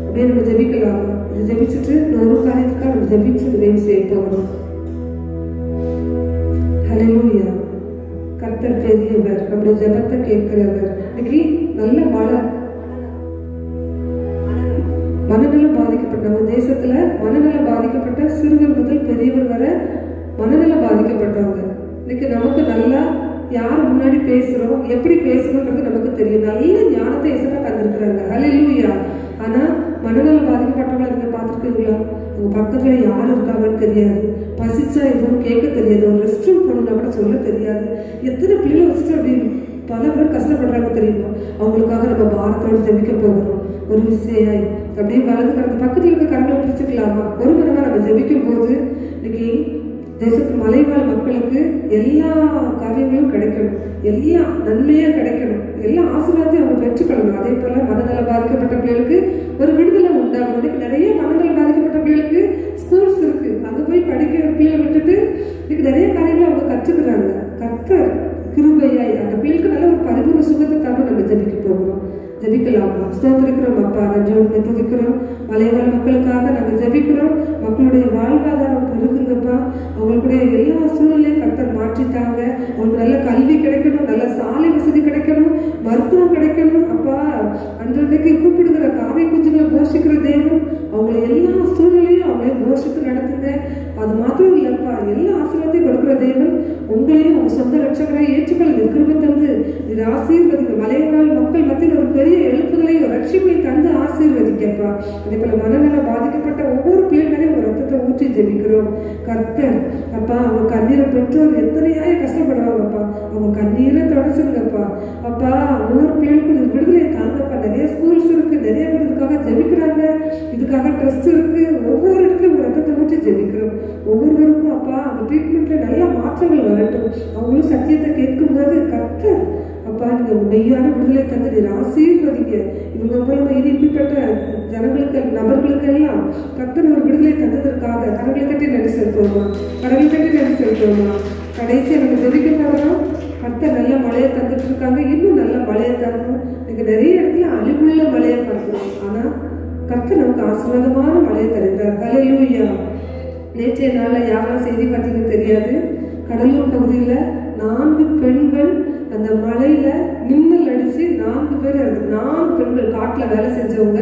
அப்படியே நம்ம ஜெபிக்கலாம். இது ஜெபிச்சுட்டு ஒரு காரியத்துக்காக நம்ம ஜெபிச்சு நிறைவு செய்ய போகிறோம். ஹல்லேலூயா. கர்த்தர் பெரியவர், நம்முடைய ஜெபத்தை கேட்கிறவர். இன்னைக்கு நல்ல மனநலம் பாதிக்கப்பட்ட நம்ம தேசத்துல மனநலம் பாதிக்கப்பட்ட சிறுவர் முதல் பெரியவர் வர மனநலம் பாதிக்கப்பட்டவங்க. இன்னைக்கு நமக்கு நல்லா யார் முன்னாடி பேசுறோம், எப்படி பேசணும்ன்றது நமக்கு தெரியும். நல்ல ஞானத்தை இயேசுவா தந்திருக்கிறாங்க. ஹல்லேலூயா. ஆனா மனநலம் பாதிக்கப்பட்டவங்களை நீங்க பார்த்துருக்கீங்களா? அவங்க பக்கத்துல யார் இருக்காங்கன்னு தெரியாது, பசிச்சா எதுவும் கேட்க தெரியாது, ஒரு ரெஸ்ட் ரூம் போகணும்னா கூட சொல்ல தெரியாது. எத்தனை பிள்ளைகளை வச்சுட்டு அப்படி பல பேர் கஷ்டப்படுறாங்க தெரியுமா? அவங்களுக்காக நம்ம பாரத்தோடு ஜெபிக்க போகிறோம். ஒரு விஷயம் அப்படியே வலது கரத்து பக்கத்துல இருக்க கரங்களை பிடிச்சிக்கலாமா? ஒரு மனமா நம்ம ஜெபிக்கும் போது இன்னைக்கு தேசத்து மலைவாழ் மக்களுக்கு எல்லா காரியங்களும் கிடைக்கணும், எல்லா நன்மையா கிடைக்கணும், எல்லா ஆசீர்வாதத்தையும் அவங்க பெற்றுக்கணும். அதே போல மனநலம் பாதிக்கப்பட்ட பிள்ளைகளுக்கு ஒரு விடுதலை உண்டாகும். இன்னைக்கு நிறைய மனநலம் பாதிக்கப்பட்ட பிள்ளைகளுக்கு ஸ்கூல்ஸ் இருக்கு, அங்க போய் படிக்கிற பிள்ளைகளை விட்டுட்டு இன்னைக்கு நிறைய காரியங்களை அவங்க கற்றுக்கிறாங்க. கர்த்தர் கிருபையாய் அந்த பிள்ளைக்கு நல்ல ஒரு பரிபூர்ண சுகத்தை தாங்க நம்ம ஜெபிக்க போகிறோம். ஜெபிக்கலாமா? ஸ்தோத்திரிக்கிறோம் அப்பா, நன்றியோடு துதிக்கிறோம். மலைவாழ் மக்களுக்காக நாங்கள் ஜெபிக்கிறோம். மக்களுடைய வாழ்வாதாரம் பெருகுங்கப்பா. அவங்களுடைய எல்லா சூழ்நிலையும் கர்த்தர் மாற்றித்தாங்க. அவங்களுக்கு நல்ல கல்வி கிடைக்கணும், நல்ல சாலை வசதி கிடைக்கணும், மருத்துவம் கிடைக்கணும். அப்பா, அன்றைக்கு கூப்பிடுகிற காவை குஞ்சுகளை போஷிக்கிற தேவன் அவங்களை எல்லா சூழ்நிலையும் அவங்களே போஷித்து நடத்துங்க. அது மாத்திரம் இல்லப்பா, எல்லா ஆசீர்வாதத்தையும் கொடுக்கிற தேவன் உங்களையும் அவங்க சொந்த ரட்சகரை ஏற்றுக்கொள்ள கிருபை தந்து இது ஆசீர்வதிங்க. மலைவாழ் மக்கள் மத்தியில் ஒரு பெரிய எழுப்புதலை ஒரு ரட்சிப்பை தந்து ஆசீர்வதிக்கப்பா. அதே போல மனநல பாதிக்கப்பட்ட ஒவ்வொரு பிள்ளைகளையும் ஒரு ரத்தத்தை ஊற்றி ஜெபிக்கிறோம். கர்த்தர் அப்பா, அவங்க கண்ணீரை பெற்றோர் எத்தனையாய கஷ்டப்படுவாங்கப்பா, அவங்க கண்ணீரை தொடச்சிருங்கப்பா. அப்பா, ஒவ்வொரு பிள்ளைகளுக்கும் விடுதலை தாங்கப்பா. நிறைய ஸ்கூல்ஸ் இருக்கு, நிறைய பேர் இதுக்காக ஜெபிக்கிறாங்க, இதுக்காக ட்ரஸ்ட் இருக்கு. ஒவ்வொரு இடத்துலயும் ஒரு ரத்தத்தை ஊற்றி ஜெபிக்கிறோம். ஒவ்வொருவருக்கும் அப்பா அந்த ட்ரீட்மெண்ட்ல நல்ல மாற்றங்கள் வரட்டும். அவங்களும் சத்தியத்தை கேட்கும் போது கர்த்தர் அப்பா நீங்க மெய்யான விடுதலை தந்து நீர் ஆசீர்வதிங்க. இவங்க மூலமா இனி இப்படிப்பட்ட ஜனங்களுக்கு நபர்களுக்கு எல்லாம் கர்த்தர் ஒரு விடுதலை தந்ததற்காக கடவுளை கட்டி நன்றி செலுத்துவோமா, கடவுளை கட்டி நன்றி செலுத்துவோமா. கடைசியா நம்ம ஜெபிக்க போகிறோம். கர்த்தர் நல்ல மழையை தந்துட்டு இருக்காங்க, இன்னும் நல்ல மழையை தரணும். நீங்க நிறைய இடத்துல அழிவுள்ள மழையை பார்க்கலாம், ஆனா கர்த்தர் நமக்கு ஆசீர்வாதமான மழையை தருகிறார். ஹல்லேலூயா. நேற்றைய நாளில் யாரெல்லாம் செய்தி பார்த்தீங்கன்னு தெரியாது, கடலூர் பகுதியில் 4 பெண்கள் அந்த மழையில மின்னல் அடிச்சு 4 பேர் இறந்து, 4 பெண்கள் காட்டுல வேலை செஞ்சவங்க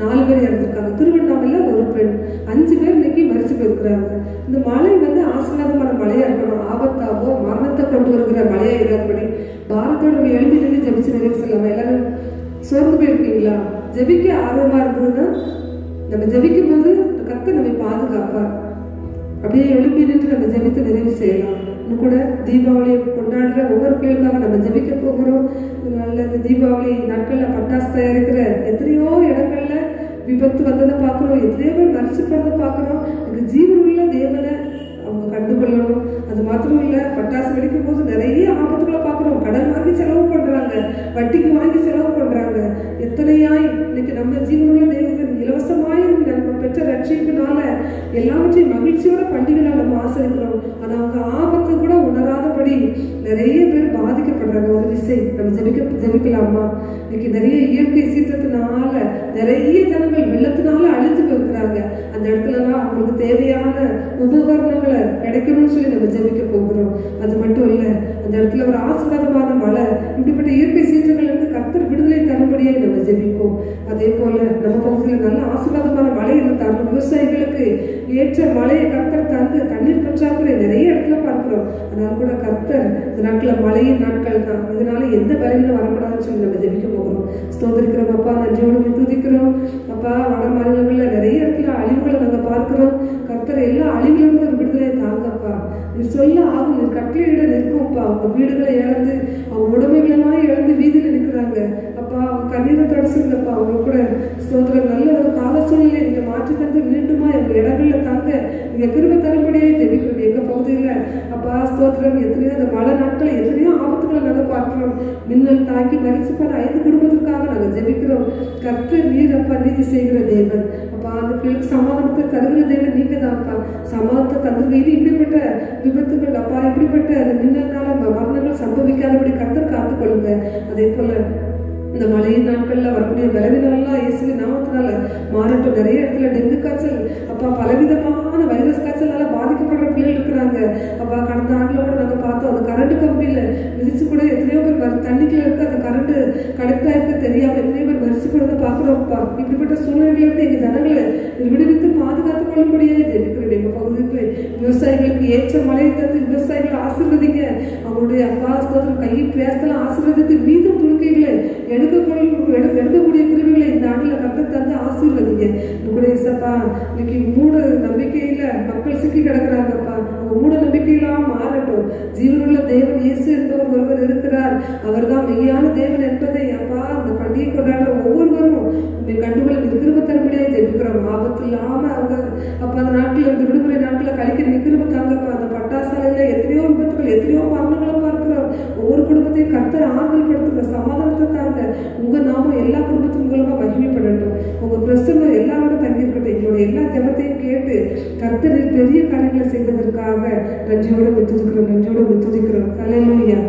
4 பேர் இறந்துருக்காங்க. திருவண்ணாமலையில ஒரு பெண், 5 பேர் இன்னைக்கு மரிச்சு போயிருக்கிறாங்க. இந்த மழை ஆசீர்வாதமான மழையா இருக்கணும், ஆபத்தாவோ மரணத்தை கொண்டு வருகிற மழையா இராதபடி பாரத்தோட எழுதி நின்று ஜெபிச்சு நிறைவு செல்லாம. எல்லாரும் சோர்ந்து போயிருக்கீங்களா? ஜெபிக்க ஆர்வமா இருந்ததுன்னா நம்ம ஜெபிக்கும் போது கர்த்தர் நம்மை பாதுகாப்பார். அப்படியே எழுப்பி நின்று நம்ம ஜெபித்து நிறைவு செய்யலாம். இன்னும் கூட தீபாவளியை கொண்டாடுற ஒவ்வொரு பிள்ளைகளுக்காக நம்ம ஜெபிக்க போகிறோம். நல்ல இந்த தீபாவளி நாட்கள்ல பட்டாசு தயாரிக்கிற எத்தனையோ இடங்கள்ல விபத்து வந்ததை பார்க்கிறோம், எத்தனையோ பேர் மரிச்சு போறதை பார்க்கிறோம். எனக்கு ஜீவன் உள்ள தேவனை அவங்க கண்டுகொள்ளணும். அது மாத்திரம் இல்ல, பட்டாசு வெடிக்கும் போது நிறைய ஆபத்துகளை பார்க்கிறோம். கடன் வாங்கி செலவு பண்றாங்க, வட்டிக்கு வாங்கி செலவு பண்றாங்க. எத்தனையாய் இன்னைக்கு நம்ம ஜீவனுள்ள தேவன் இலவசமாய் நம்ம பெற்ற ரட்சிப்பினால எல்லாவற்றையும் மகிழ்ச்சியோட பண்டிகைகளை நம்ம ஆசரிக்கிறோம். ஆனா அவங்க ஆபத்து கூட உணராதபடி நிறைய பேர் பாதிக்கப்படுறாங்க. ஒரு விஷயம் நம்ம ஜெபிக்கலாமா? இன்னைக்கு நிறைய இயற்கை சீற்றத்தினால நிறைய ஜனங்கள் வெள்ளத்தினால அழிஞ்சு போயிருக்கிறாங்க. அந்த இடத்துலலாம் அவங்களுக்கு தேவையான உபகரணங்களை கிடைக்கணும்னு சொல்லி நம்ம ஜெபிக்க போகிறோம். அது மட்டும் இல்ல, அந்த இடத்துல ஒரு ஆசீர்வாதமான மழை, இப்படிப்பட்ட இயற்கை சீற்றங்கள் இருந்து கர்த்தர் விடுதலை தரும்படியே நம்ம ஜெபிப்போம். அதே போல நம்ம பகுதியில் நல்ல ஆசீர்வாதமான மழை இருந்து தரும், விவசாயிகளுக்கு ஏற்ற மழையை கர்த்தர் தந்து தண்ணீர் பற்றாக்குறை நிறைய இடத்துல பார்க்கிறோம். அதனால கூட கர்த்தர் இந்த நாட்கள் மழையின் நாட்கள் தான், இதனால எந்த பலவீனம் வரக்கூடாதுன்னு சொல்லி நம்ம ஜெபிக்க போகிறோம். ஸ்தோத்திரிக்கிறோம் அப்பா, நன்றியோடு துதிக்கிறோம் அப்பா. வட மாநிலங்கள்ல நிறைய இடத்துல அழிவுகளை நாங்க பார்க்கிறோம். கர்த்தர் எல்லா அழிவிலிருந்து ஒரு விடுதலை தாங்கப்பா. நீ சொல்ல ஆகும், நீ கட்டளையிட நிற்கும்ப்பா. அவங்க வீடுகளை இழந்து அவங்க உடைமைகளெல்லாம் இழந்து வீதியில நிற்கிறாங்க அப்பா. அவங்க கண்ணீரை தொடச்சுங்கப்பா. அவங்க கூட ஸ்தோத்திரம் நல்ல ஒரு கால சூழ்நிலை நீங்க மாற்றி தந்து மீண்டுமா எங்க இடங்கள்ல தங்க நீங்க கிருபை தரும்படியே ஜெபிக்கிறோம். எங்க பகுதியில அப்பா ஸ்தோத்திரம் எத்தனையோ அந்த மழை நாட்கள் எத்தனையோ ஆபத்துக்களை நாங்க பார்க்கிறோம். மின்னல் தாக்கி மரிச்சு போன 5 குடும்பத்திற்காக நாங்க ஜெபிக்கிறோம். கர்த்தர் நீர் அப்பா நீதி செய்கிற தேவன் அப்பா. அந்த பிள்ளைக்கு சமாதானத்தை தருகிற தேவன் நீங்க தான்ப்பா. சமாதானத்தை தந்துருங்க. இப்படிப்பட்ட விபத்துகள் அப்பா, இப்படிப்பட்ட அந்த மின்னல்னால மரணங்கள் சம்பவிக்காதபடி கர்த்தர் காத்துக்கொள்ளுங்க. அதே போல இந்த மழையின் நாட்கள்ல வரக்கூடிய பலவீனம்லாம் இயேசுவின் நாமத்தினால மாறட்டும். நிறைய இடத்துல டெங்கு காய்ச்சல் அப்பா, பலவிதமான வைரஸ் காய்ச்சலால பாதிக்கப்படுற பிள்ளைகள் இருக்கிறாங்க அப்பா. கடந்த ஆண்டுல கூட நாங்க பார்த்தோம், அந்த கரண்ட் கம்பியில மிதிச்சு கூட எத்தனையோ பேர் தண்ணிக்குள்ள இருக்க அந்த கரண்ட் கனெக்ட் ஆயிருக்க தெரியாம எத்தனையோ பேர் மரிச்சு போனதை பாக்குறோம்ப்பா. இப்படிப்பட்ட சூழ்நிலையில இருந்து எங்க ஜனங்களை விடுவித்து பாதுகாத்துக் கொள்ளும்படியே ஜெபிக்கிறோம். எங்க பகுதிக்கு விவசாயிகளுக்கு ஏற்ற மழையை தந்து விவசாயிகளை ஆசீர்வதிங்க. அவங்களுடைய அப்பா ஸ்தோத்திரம் கையில் பிரயாசத்தெல்லாம் ஆசீர்வதித்து மீதும் துணுக்கைகளை எடுக்கக்கூடிய கிருமிகளை இந்த ஆண்டுல கர்த்தர் தந்து ஆசீர்வதிங்க. சப்பா இன்னைக்கு மூட நம்பிக்கையில மக்கள் சிக்கி கிடக்குறாங்கப்பா. அவங்க மூட நம்பிக்கையெல்லாம் மாறட்டும். ஜீவனுள்ள தேவன் இயேசு என்பவர் ஒருவர் இருக்கிறார், அவர் தான் மெய்யான தேவன் என்பதை அப்பா அந்த பண்டிகை கொண்டாடுற ஒவ்வொருவரும் கண்டுகளை கிருபை தரும்படியாக ஜெபிக்கிறோம். ஆபத்து இல்லாம அவங்க அப்ப அந்த நாட்டுல இந்த விடுமுறை நாட்டுல கழிக்க கிருபை தாங்கப்பா. அந்த பட்டாசாலையில எத்தனையோ விபத்துகள் எத்தனையோ மரணங்களை பார்க்கிறோம். ஒவ்வொரு குடும்பத்தையும் கர்த்தர் ஆறுதல் படுத்துங்க, சமாதானத்தை தாங்க. உங்க நாமம் எல்லா குடும்பத்தின் மூலமா மகிமைப்படட்டும். உங்க பிரசன்னம் எல்லாரோட தங்கியிருக்கட்டும். எங்களுடைய எல்லா ஜெபத்தையும் கேட்டு கர்த்தர் கர்த்தர் பெரிய காரியங்களை செய்வதற்காக நன்றியோடு துதிக்கிறோம். ஹல்லேலூயா.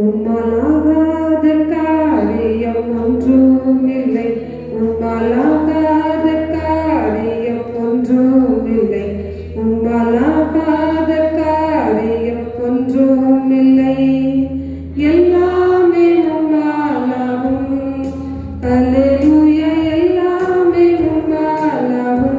உம்மாலாகாத காரியம் ஒன்றும் இல்லை, உம்மாலாகாத காரியம் ஒன்றும் இல்லை, உம்மாலாகாத காரியம் ஒன்றும் இல்லை, எல்லாமே உம்மாலாகும். ஹல்லேலூயா. எல்லாமே உம்மாலாகும்.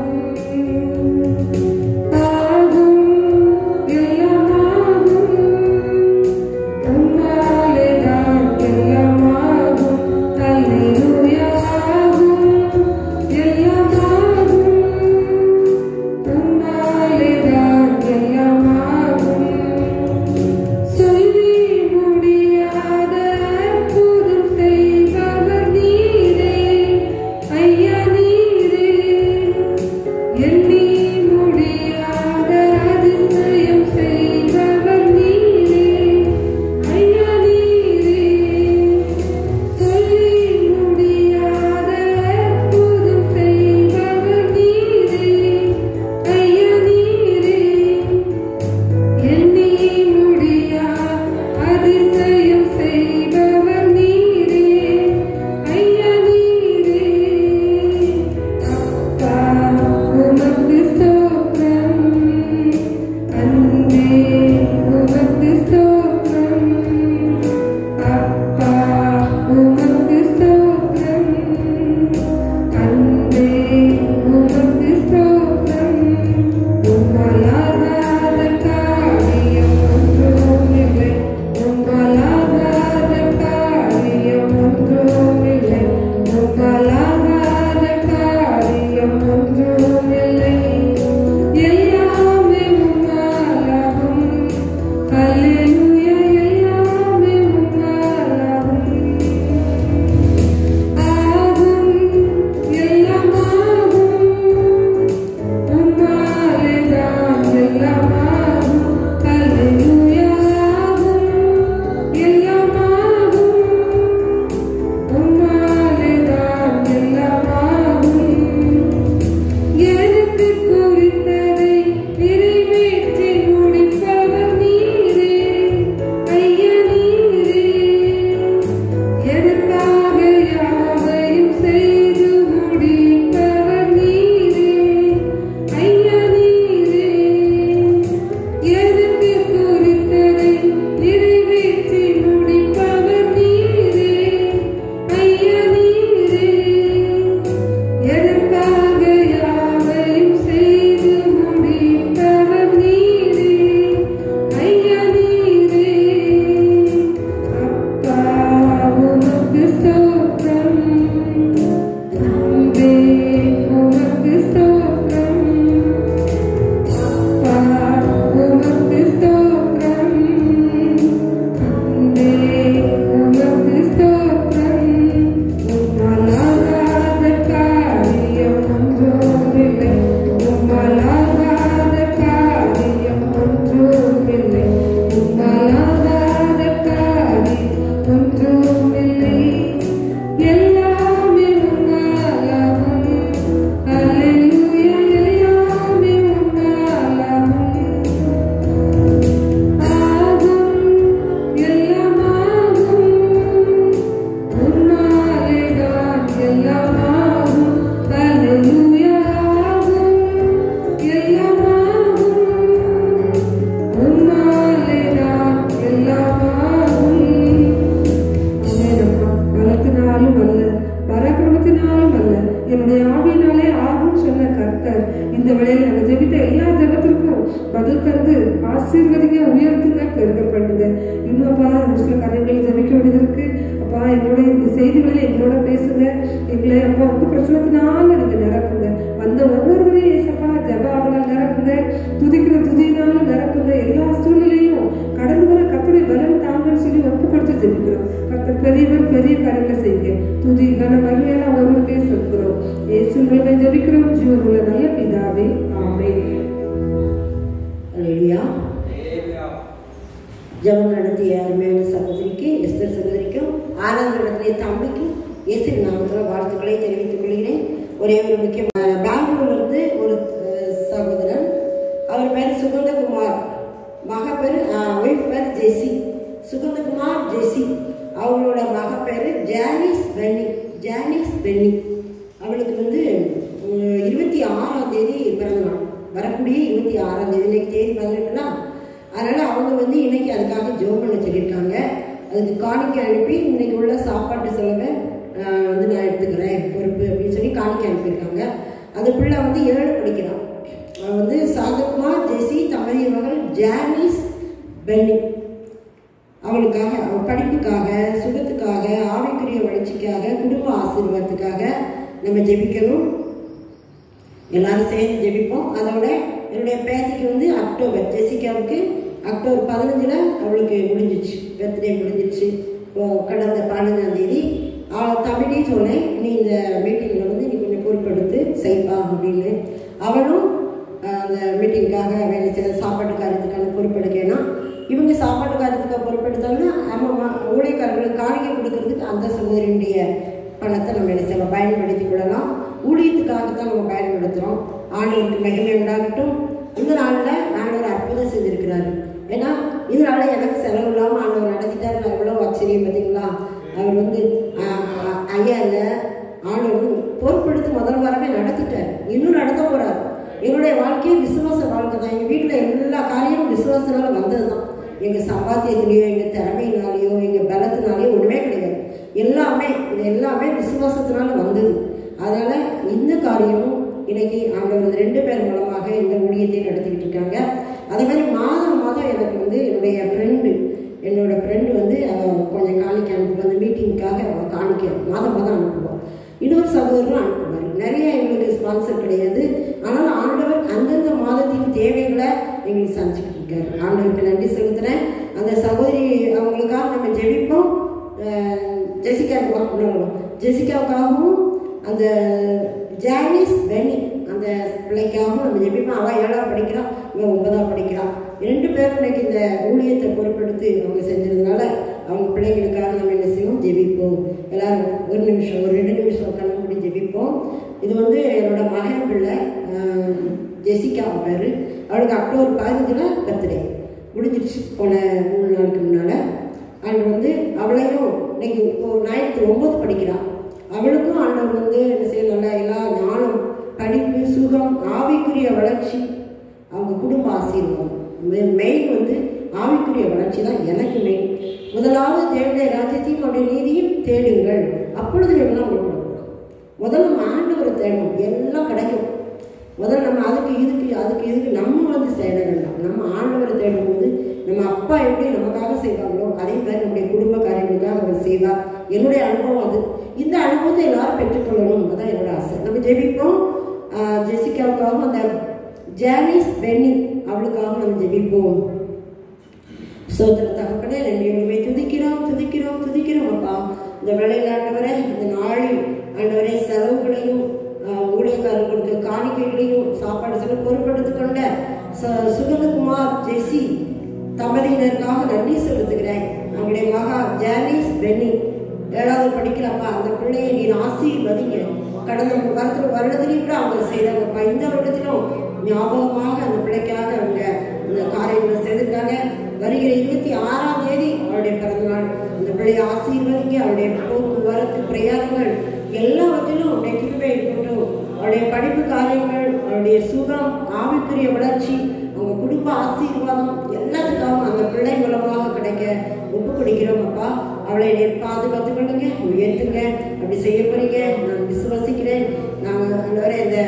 ஜெபம் நடத்திய அருமையான சகோதரிக்கு எஸ்தர் சகோதரிக்கும் ஆனந்த நடத்திய தம்பிக்கும் இயேசு நாமத்தில் வாழ்த்துக்களை தெரிவித்துக் கொள்கிறேன். ஒரே ஒரு முக்கிய பெங்களூர்லேருந்து ஒரு சகோதரன் சுகந்தகுமார், மக பேர் ஒய்ஃப் பேர் ஜெசி. சுகந்தகுமார் ஜெசி, அவங்களோட மக பேர் ஜானிஸ் பென்னி. அவளுக்கு வந்து 26ஆம் தேதி பிறந்தநாள், வரக்கூடிய 26ஆம் தேதி. இன்னைக்கு தேதி 18. அதனால் அவங்க வந்து இன்னைக்கு அதுக்காக ஜெபம் பண்ண சொல்லியிருக்காங்க. அதுக்கு காணிக்கை அனுப்பி இன்னைக்கு உள்ள சாப்பாட்டு செலவை வந்து நான் எடுத்துக்கிறேன் பொறுப்பு அப்படின்னு சொல்லி காணிக்கை அனுப்பியிருக்காங்க. அது பிள்ளை வந்து 7 படிக்கிறான். அவன் வந்து சாந்தகுமார் ஜெசி தமதிய மகள் ஜானிஸ் பென்னி. அவளுக்காக, அவள் படிப்புக்காக, சுகத்துக்காக, ஆவிக்குரிய வளர்ச்சிக்காக, குடும்ப ஆசீர்வாதத்துக்காக நம்ம ஜெபிக்கணும். எல்லாரும் சேர்ந்து ஜெபிப்போம். அதோட என்னுடைய பேத்திக்கு வந்து அக்டோபர், ஜெசிகாவுக்கு அக்டோபர் 15 அவளுக்கு முடிஞ்சிச்சு, பர்த்டே முடிஞ்சிச்சு. கடந்த 15ஆம் தேதி தமிழே சொன்னேன், நீ இந்த மீட்டிங்கில் வந்து நீ கொஞ்சம் பொறுப்பெடுத்து செய்ப்பா அப்படின்னு. அவளும் அந்த மீட்டிங்காக வேலை செய்ய சாப்பாட்டு காரியத்துக்கான பொறுப்பெடுக்கேன்னா, இவங்க சாப்பாட்டு காரியத்துக்காக பொறுப்பெடுத்தாங்கன்னா நம்ம ஊழியக்காரர்களுக்கு காணிக்கை கொடுக்கறதுக்கு அந்த சகோதரியுடைய பணத்தை நம்ம என்ன செய்யலாம், பயன்படுத்தி கொள்ளலாம். ஊழியத்துக்காகத்தான் நம்ம பயன்படுத்துகிறோம். ஆண்டவருக்கு மகிமை உண்டாகட்டும். இந்த நாளில் ஆண்டவர் அற்புதம் செஞ்சிருக்கிறாரு. ஏன்னா இதனால எனக்கு செலவு இல்லாமல் ஆண்டவர் நடத்திட்டாரு. நான் எவ்வளோ ஆச்சரியம் பார்த்தீங்களா. அவர் வந்து ஐயா இல்லை, ஆண்டவர் வந்து பொறுப்பெடுத்து முதல் வாரமே நடத்திட்டார், இன்னும் நடத்த போகிறார். என்னுடைய வாழ்க்கையே விசுவாச வாழ்க்கை தான். எங்கள் வீட்டில் எல்லா காரியமும் விசுவாசத்தினால வந்தது தான். எங்கள் சம்பாத்தியத்திலையோ, எங்கள் திறமையினாலேயோ, எங்கள் பலத்தினாலேயோ ஒன்றுமே கிடையாது. எல்லாமே விசுவாசத்தினால வந்தது. அதனால் இந்த காரியமும் இன்னைக்கு ஆண்டவர் 2 பேர் மூலமாக இந்த ஊழியத்தை நடத்திக்கிட்டு இருக்காங்க. அதே மாதிரி மாதம் எனக்கு வந்து என்னோட ஃப்ரெண்டு வந்து கொஞ்சம் காணிக்கை அனுப்புவோம். அந்த மீட்டிங்காக காணிக்கை மாதம் அனுப்புவோம். இன்னொரு சகோதரரும் அனுப்புவார். நிறைய எங்களுக்கு ஸ்பான்சர் கிடையாது. ஆனால் ஆண்டவர் அந்தந்த மாதத்தின் தேவைகளை எங்களுக்கு சந்திச்சுட்டு இருக்காரு. ஆண்டவருக்கு நன்றி செலுத்துறேன். அந்த சகோதரி அவங்களுக்காக நம்ம ஜெபிப்போம். ஜெசிகாவுக்காகவும் அந்த ஜானிஸ் பென்னி அந்த பிள்ளைக்காகவும் நம்ம ஜெபிப்போம். அவள் 7ஆவது படிக்கிறான், இவன் 9ஆவது படிக்கிறான். 2 பேரும் இன்னைக்கு இந்த ஊழியத்தை பொறுப்பெடுத்து அவங்க செஞ்சதுனால அவங்க பிள்ளைகளுக்காக நம்ம என்ன செய்வோம், ஜெபிப்போம். எல்லாரும் 1 நிமிஷம், ஒரு 2 நிமிஷம் கண்ணு மூடி ஜெபிப்போம். இது வந்து என்னோட மகன் பிள்ளை ஜெசிகா பேர். அவளுக்கு அக்டோபர் 15 பர்த்டே முடிஞ்சிடுச்சு, போன 3 நாளுக்கு முன்னால். அண்ட் வந்து அவளையும் இன்னைக்கு இப்போ 9th படிக்கிறான். அவளுக்கும் ஆண்டவர் வந்து என்ன செய்யணும்னா எல்லா ஞானம், படிப்பு, சுகம், ஆவிக்குரிய வளர்ச்சி, அவங்க குடும்ப ஆசீர்வாதம். மெயின் வந்து ஆவிக்குரிய வளர்ச்சி தான் எனக்கு மெயின். முதலாவது தேவனுடைய ராஜ்யத்தையும் அவருடைய நீதியும் தேடுங்கள், அப்பொழுது எல்லாம் உங்களுக்கு கொடுக்கணும். முதல்ல நம்ம ஆண்டவரை தேடணும், எல்லாம் கிடைக்கும். முதல்ல நம்ம அதுக்கு இதுக்கு நம்ம வந்து சேட வேண்டாம். நம்ம ஆண்டவரை தேடும்போது நம்ம அப்பா எப்படி நமக்காக செய்வாங்களோ அதே மாதிரி நம்முடைய குடும்ப காரியங்களுக்காக அவர் செய்வார். என்னுடைய அனுபவம் அது. இந்த அனுபவத்தை எல்லாரும் பெற்றுக்கொள்ளணும், அதான் என்னோட ஆசை. நம்ம ஜெபிப்போம். ஜெசிகாவுக்காகவும் அந்த ஜானிஸ் பென்னி அவளுக்காகவும் நம்ம ஜெபிப்போம். சோதர தகப்பனே, 2 துதிக்கிறோம் அப்பா. இந்த வேளையில் ஆண்டவரே, இந்த நாளில் ஆண்டவரே செலவுகளையும் ஊழியக்காரர்களுக்கு காணிக்கைகளையும் சாப்பாடு செலவு பொறுப்பெடுத்துக் கொண்ட சுகந்தகுமார் ஜெசி தம்பதியினருக்காக நன்றி செலுத்துகிறேன். அவங்களுடைய மகா ஜானிஸ் பென்னி 7வது படிக்கிறப்பா. அந்த பிள்ளையை நீ ஆசீர்வதிங்க. கடந்த வருடத்திலையும் கூட அவங்க செய்தாங்கப்பா. இந்த வருடத்திலும் ஞாபகமாக அந்த பிள்ளைக்காக அவங்க இந்த காரியங்களை செய்திருக்காங்க. வருகிற 26ஆம் தேதி அவருடைய பிறந்தநாள். அந்த பிள்ளையை ஆசீர்வதிங்க. அவருடைய போக்குவரத்து பிரயாணங்கள் எல்லாவற்றிலும் அவருடைய கிருபை இருக்கட்டும். அவருடைய படிப்பு காரியங்கள், அவருடைய சுகம், ஆவிக்குரிய வளர்ச்சி, அவங்க குடும்ப ஆசீர்வாதம் எல்லாத்துக்காகவும் அந்த பிள்ளை மூலமாக கிடைக்க ஒப்பு கொடுக்கிறோம் அப்பா. அவளை பாதுகாத்து கொள்ளுங்க, உயர்த்துங்க. அப்படி செய்ய போறீங்க நான் விசுவாசிக்கிறேன். நாங்கள் இந்த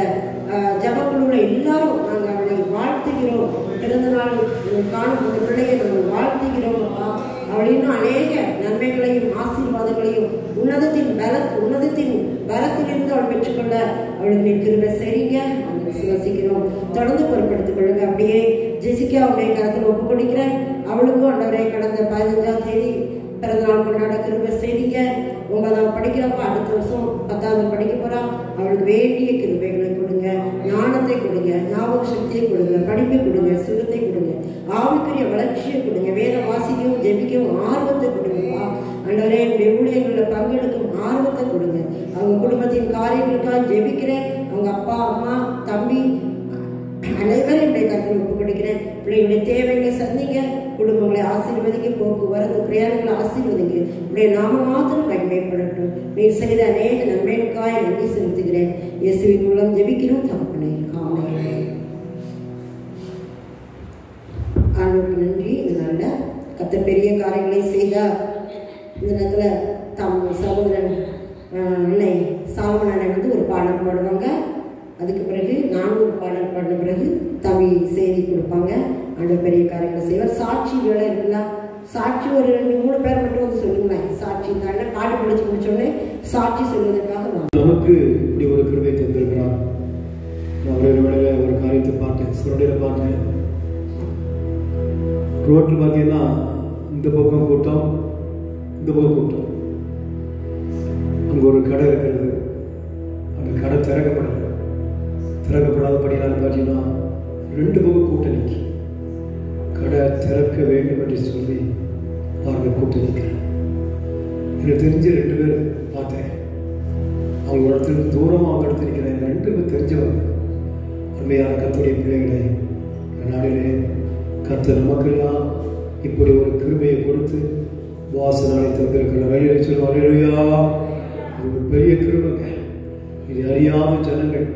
ஜபக்குழுவில் எல்லாரும் நாங்கள் அவளை வாழ்த்துகிறோம். பிறந்த நாள் காணும் அந்த பிள்ளையை நாங்கள் வாழ்த்துகிறோம் அப்பா. அவள் இன்னும் அநேக நன்மைகளையும் ஆசீர்வாதங்களையும் உன்னதத்தின் பலத்திலிருந்து அவள் பெற்றுக்கொள்ள அவளுக்கு கிருபை செய்யுங்க. நாங்கள் விசுவாசிக்கிறோம். தொடர்ந்து பொறுப்படுத்திக் கொள்ளுங்க. அப்படியே ஜெசிகா அவருடைய கருத்தில் ஒப்பு கொடுக்கிறேன். அவளுக்கும் ஆண்டவரே கடந்த 15ஆம் தேதி பிறந்தநாள் கொண்டாட கிருபை செய்யுங்க. 9வது படிக்கிறப்ப அடுத்த வருஷம் 10வது படிக்க போறா. அவளுக்கு வேண்டிய கிருபைகளை கொடுங்க, ஞானத்தை கொடுங்க, ஞாபக சக்தியை கொடுங்க, படிப்பை கொடுங்க, சுகத்தை கொடுங்க, ஆவிக்குரிய வளர்ச்சியை கொடுங்க, வேத வாசிக்கவும் ஜெபிக்கவும் ஆர்வத்தை கொடுங்கப்பா. ஆண்டவரே, என்னுடைய ஊழியர்களில் பங்கெடுக்கும் ஆர்வத்தை கொடுங்க. அவங்க குடும்பத்தின் காரியங்களுக்காக ஜெபிக்கிறேன். அவங்க அப்பா, அம்மா, தம்பி அனைவரும் என்னுடைய கருத்தில் ஒப்பு கொடுக்கிறேன். பிள்ளைகளுடைய தேவைகளை சந்திங்க, குடும்பங்களை ஆசீர்வதிங்க, போக்குவரத்து பிரயாணங்களை ஆசீர்வதிங்க. உடைய நாம மாத்திரம் மகிமைப்படட்டும். நீர் செய்த அநேக நன்மைகளுக்காய் நன்றி செலுத்துகிறேன். இயேசுவின் மூலம் ஜெபிக்கிறோம் தகப்பனே, ஆமென். ஆண்டவருக்கு நன்றி. இந்த நாளில் கர்த்தர் பெரிய காரியங்களை செய்தார். இந்த நேரத்தில் தம் சகோதரன் அன்னை சாலமன் வந்து ஒரு பாடல் பாடுவாங்க. அதுக்கு பிறகு நானும் ஒரு பாடல் பாடின பிறகு தம்பி செய்தி கொடுப்பாங்க. ஆண்டவர் பெரிய காரியங்களை செய்வார். சாட்சி வேலை இருக்குல்ல, சாட்சி ஒரு 2-3 பேர் மட்டும் வந்து சொல்லுங்களேன். சாட்சி தானே பாட்டு படிச்சு முடிச்சோடனே சாட்சி சொல்வதற்காக நமக்கு இப்படி ஒரு கிருபை தந்திருக்கிறார். நான் ஒரு வேளையில் ஒரு காரியத்தை பார்த்தேன், சுரண்டியில் பார்த்தேன். ரோட்டில் பார்த்தீங்கன்னா இந்த பக்கம் கூட்டம், இந்த பக்கம் கூட்டம். அங்கே ஒரு கடை இருக்கிறது, அந்த கடை திறக்கப்படாதபடினால பார்த்தீங்கன்னா 2 பக்கம் கூட்டம் நிற்கி. கடை திறக்க வேண்டும் என்று சொல்லி அவங்க கூட்டம் நிற்கிறேன். எனக்கு தெரிஞ்சு 2 பேர் பார்த்தேன். அவங்க இடத்துக்கு தூரமாக அவங்க இடத்துல நிற்கிறேன். 2 பேர் தெரிஞ்சவங்க. அருமையான கர்த்தருடைய பிள்ளைகளை நாளிலே கர்த்தர் நமக்கெல்லாம் இப்படி ஒரு கிருபையை கொடுத்து வாசனாலை தந்திருக்கிறார். வெளியே சொல்லுவோம், அல்லேலூயா. இது ஒரு பெரிய கிருபைங்க. இது அறியாத ஜனங்கள்,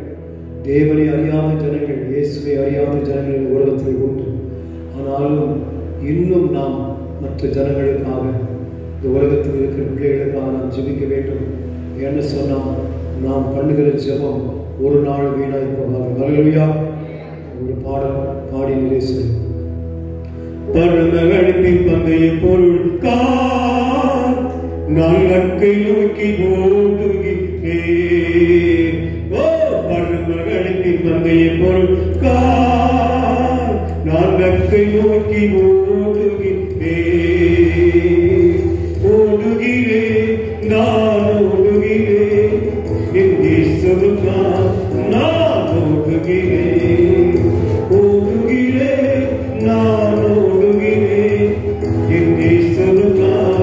தேவனை அறியாத ஜனங்கள், இயேசுவை அறியாத ஜனங்கள் இந்த உலகத்தில் உண்டு. ஆனாலும் இன்னும் நாம் மற்ற ஜனங்களுக்காக, இந்த உலகத்தில் இருக்கிற பிள்ளைகளுக்காக நாம் ஜெபிக்க வேண்டும். என்ன சொன்னால், நாம் பண்ணுகிற ஜெபம் ஒரு நாள் வீணாய் போகாது. அல்லேலூயா. ஒரு பாடல் பாடி நிறைவு. பரமகளிப்பின் பங்கைய பொருள் நான் நட்கை நோக்கி ஓடுகிறேன். ஓ பரமகளிப்பின் பங்கைய பொருள் நான் நட்கை நோக்கி ஓடுகிறேன். நான் ஓடுகிறேன், என் இயேசுவுக்காக நான் ஓடுகிறேன். ஓடுகிறேன், நான் ஓடுகிறேன், என் இயேசுவுக்காக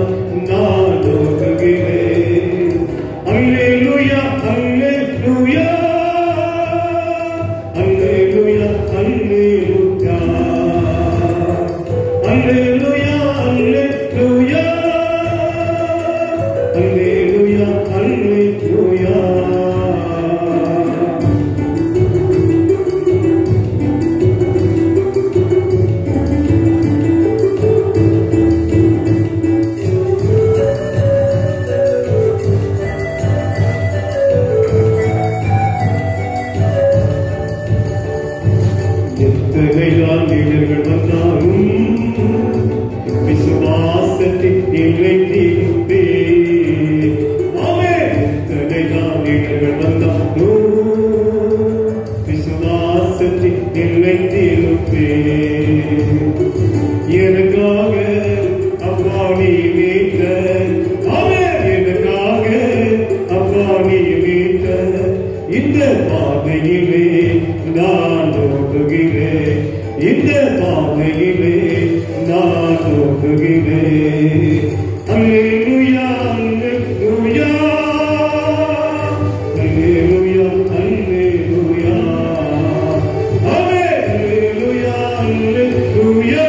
நான் ஓடுகிறேன். அல்லேலூயா, அல்லேலூயா, அல்லேலூயா, அல்லேலூயா, அல்லேலூயா, அல்லேலூயா, அல்லேலூயா, அல்லேலூயா. எத்தனைதான் வீரர்கள் வந்தாலும் விசுவாசத்தின் நிலை தீர்ப்பே. எத்தனைதான் வீரர்கள் வந்தாலும் விசுவாசத்தின் நிலை தீர்ப்பே. எனக்காக அப்பா நீ மீட்ட, எனக்காக அப்பா நீ மீட்ட இந்த பாதையிலே நான் ஓடுகிறேன். இந்த பாதையிலே நான் ஓடுகிறேன். அல்லேலூயா, அல்லேலூயா, அல்லேலூயா, அல்லேலூயா, அல்லேலூயா, அல்லேலூயா,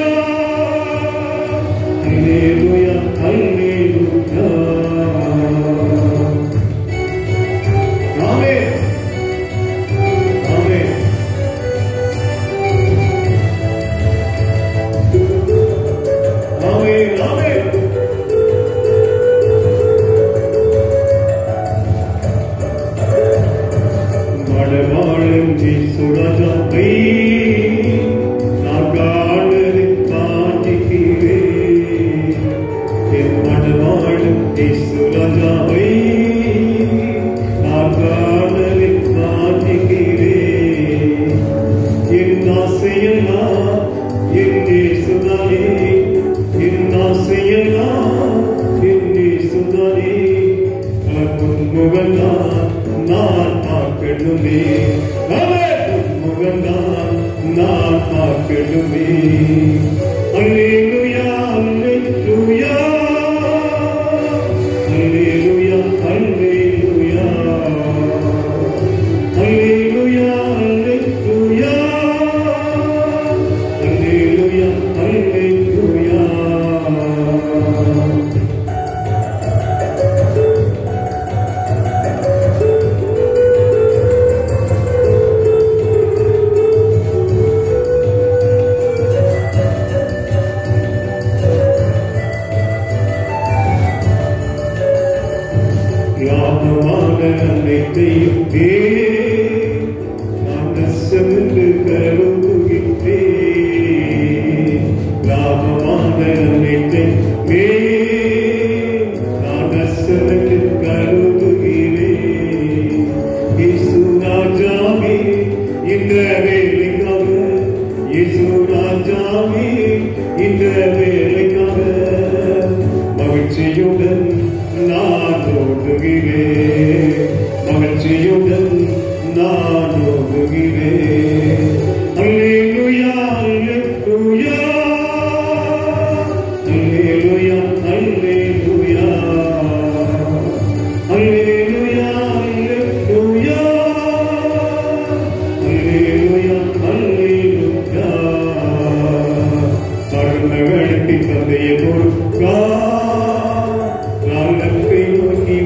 அல்லேலூயா, அல்லேலூயா. ஆமென், ஆமென். ஆமென், ஆமென். மடவாழும் சுடஜாவை நான் காணலை காண்கிறேன். என் மடவாழும் சுடஜாவை நான் காணலை காண்கிறேன். என் ஆசையெல்லாம் என் இயேசுதானே, என் ஆசையெல்லாம் என் இயேசுதானே. முகந்தான் நான் பார்க்கணுமே, முகந்தான் நான் பார்க்கணுமே. அல்லேலூயா, அல்லேலூயா, அல்லேலூயா, அல்லேலூயா, அல்லேலூயா, அல்லேலூயா, அல்லேலூயா. ராஜாவே இந்த வேலைக்காக மகிழ்ச்சியுடன் நான் ஓடுகிறேன், மகிழ்ச்சியுடன் நான் ஓடுகிறேன். அல்லேலூயா அல்லேலூயா அல்லேலூயா அல்லேலூயா அல்லேலூயா அல்லேலூயா அல்லேலூயா அல்லேலூயா. பரமகளுக்கு தந்தையை பொறுக்கா காலத்தை நோக்கி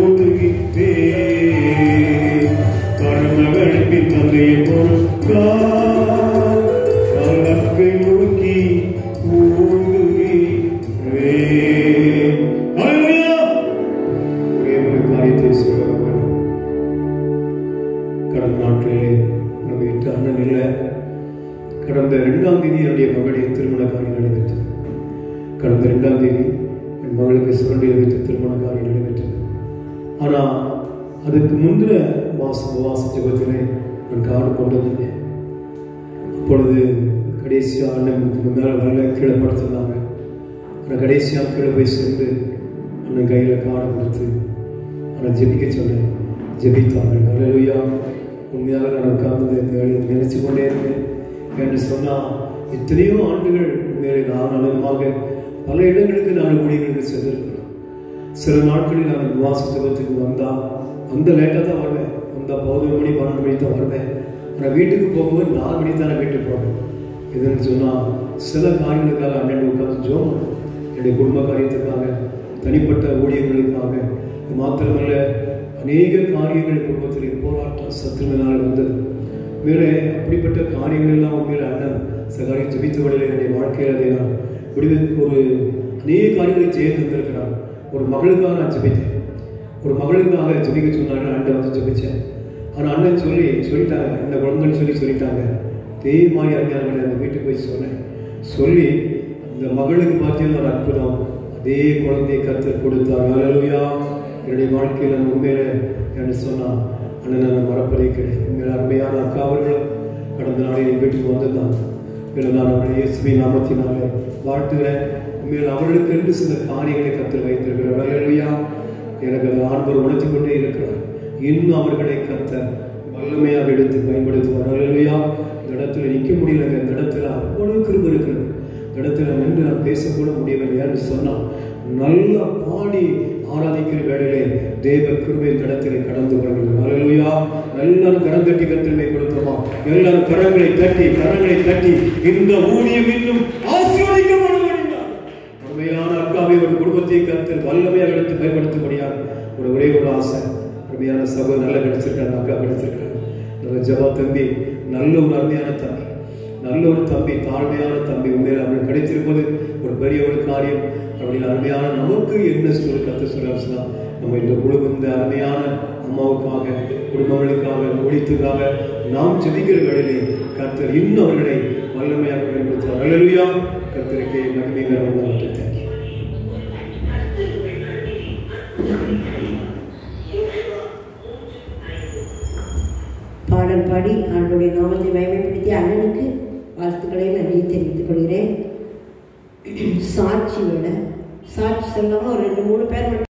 ஓடுகிறேன், பரமகளுக்கு தந்தையை பொறுக்கா காலத்தை நோக்கி ஓடுகிறேன். அல்லேலூயா. ஒரே ஒரு காரியத்தை சொல்லுவாங்க. கடந்த நாட்களிலே நம்ம வீட்டு அண்ணன் இல்லை. கடந்த 2ஆம் தேதி என்னுடைய மகளுடைய திருமண காரியம் நடைபெற்றது. கடந்த 2ஆம் தேதி என் மகளுக்கு சிவண்டியில் வைத்து திருமண காரியம் நடைபெற்றது. ஆனால் அதுக்கு முந்தின உபவாச ஜெபத்திலே நான் காடு கொண்டு வந்தேன். அப்பொழுது கடைசியாக அண்ணன் மேலே நல்ல கீழே படுத்திருந்தாங்க. ஆனால் கடைசியாக கீழே போய் சேர்ந்து அண்ணன் கையில் காடை கொடுத்து ஆனால் ஜெபிக்க சொன்னேன். ஜெபித்தார்கள். அல்லேலூயா. உண்மையாக நான் உட்கார்ந்தது இந்த வேலையை நினைச்சு கொண்டே இருந்தேன். என்று சொன்னால் எத்தனையோ ஆண்டுகள் உண்மையிலே நான் அனுபவமாக பல இடங்களுக்கு நான் ஊழியர்களுக்கு சென்றிருக்கிறோம். சில நாட்களில் நான் உபவாச ஜெபத்துக்கு வந்தால் அந்த லேட்டாக தான் வருவேன். வந்தால் 11 மணி 12 மணி தான் வருவேன். ஆனால் வீட்டுக்கு போகும்போது 4 மணி தானே வீட்டுக்கு போவேன். எதுன்னு சொன்னால் சில காரியங்களுக்காக அண்ணன் உட்காந்து ஜோம் என்னுடைய குடும்ப காரியத்துக்காக, தனிப்பட்ட ஊழியர்களுக்காக, மாத்திரமல்ல அநேக காரியங்கள் குடும்பத்தில் போராட்டம் சத்துருவினால் வந்தது. மேலே அப்படிப்பட்ட காரியங்கள் எல்லாம் உண்மையில அண்ணன் சில காரியம் ஜெபித்த வழியில் என்னுடைய வாழ்க்கையில் அதை நான் ஒரு அநேக காரியங்களை செய்ய தந்திருக்கிறான். ஒரு மகளுக்காக நான் ஜெபித்தேன். ஒரு மகளுக்காக ஜெபிக்க சொன்னாங்க. அண்ணன் வந்து ஜெபித்தேன். ஆனால் அண்ணன் சொல்லிட்டாங்க, இந்த குழந்தைன்னு சொல்லிட்டாங்க. அதே மாதிரி அண்ணன் அந்த வீட்டுக்கு போய் சொல்லி அந்த மகளுக்கு பார்த்தீங்கன்னா ஒரு அற்புதம். அதே குழந்தையை கர்த்தர் கொடுத்தார். அல்லேலூயா. என்னுடைய வாழ்க்கையில் நான் உண்மையில என்று சொன்னால் அண்ணன் நான் மறப்பதே கிடையாது. உண்மையில அருமையான அக்கா அவர்களும் கடந்த நாளில் வீட்டுக்கு வந்திருந்தாங்க. உண்மையில நான் அவர்கள் இயேசுவின் நாமத்தினால வாழ்த்துகிறேன். உண்மையில் அவர்களுக்கு என்று சில காரியங்களை கர்த்தர் வைத்திருக்கிறார். அல்லேலூயா. எனக்கு அது ஆண்டவர் உணர்த்தி கொண்டே இருக்கிறார். இன்னும் அவர்களை கர்த்தர் வல்லமையாக எடுத்து பயன்படுத்துவார். அல்லேலூயா. இந்த இடத்துல நிற்க முடியலைங்க. இந்த இடத்துல அவ்வளவு கிருபை இருக்கிறது. இந்த இடத்துல நின்று நான் பேசக்கூட முடியவில்லை. என்று சொன்னால் நல்லா பாடி ஆராதிக்கிற வேளையிலே தேவ கிருபை இந்த இடத்திலே கடந்து வருகிறது. அல்லேலூயா. எல்லாரும் கரம் தட்டி கர்த்தரை கொடுத்தோமா? எல்லாரும் கரங்களை தட்டி இந்த ஊழியம் இன்னும் ஆசீர்வதிக்கப்பட வேண்டும். உண்மையான அக்காவை ஒரு குடும்பத்தை கர்த்தர் வல்லமையாக எடுத்து பயன்படுத்தபடியாக ஒரே ஒரு ஆசை. அருமையான சபை நல்ல கிடைச்சிருக்காங்க. அக்கா கிடைச்சிருக்காங்க. நல்ல ஜபா தம்பி, நல்ல ஒரு அருமையான தம்பி, நல்ல ஒரு தம்பி, தாழ்மையான தம்பி. உண்மையில அவர்கள் கிடைத்திருப்பது ஒரு பெரிய ஒரு காரியம். அப்படின்னு அருமையான நமக்கு என்ன சொல்லி கர்த்தர் சொல்ல நம்ம இந்த குடும்பம், இந்த அருமையான அம்மாவுக்காக, குடும்பங்களுக்காக, ஊழியத்துக்காக நாம் ஜெபிக்கிற வேளையிலே கர்த்தர் இன்னும் அவர்களை வல்லமையாக பயன்படுத்துவார். அல்லேலூயா. கர்த்தருக்கு மகிமைகரமாக உண்டாகட்டும். பாடல் பாடி ஆண்டவருடைய நாமத்தை மகிமைப்படுத்தி அண்ணனுக்கு வாழ்த்துக்களை நன்றி தெரிவித்துக் கொள்கிறேன். சாட்சி சொல்லாமல் ஒரு 2-3 பேர்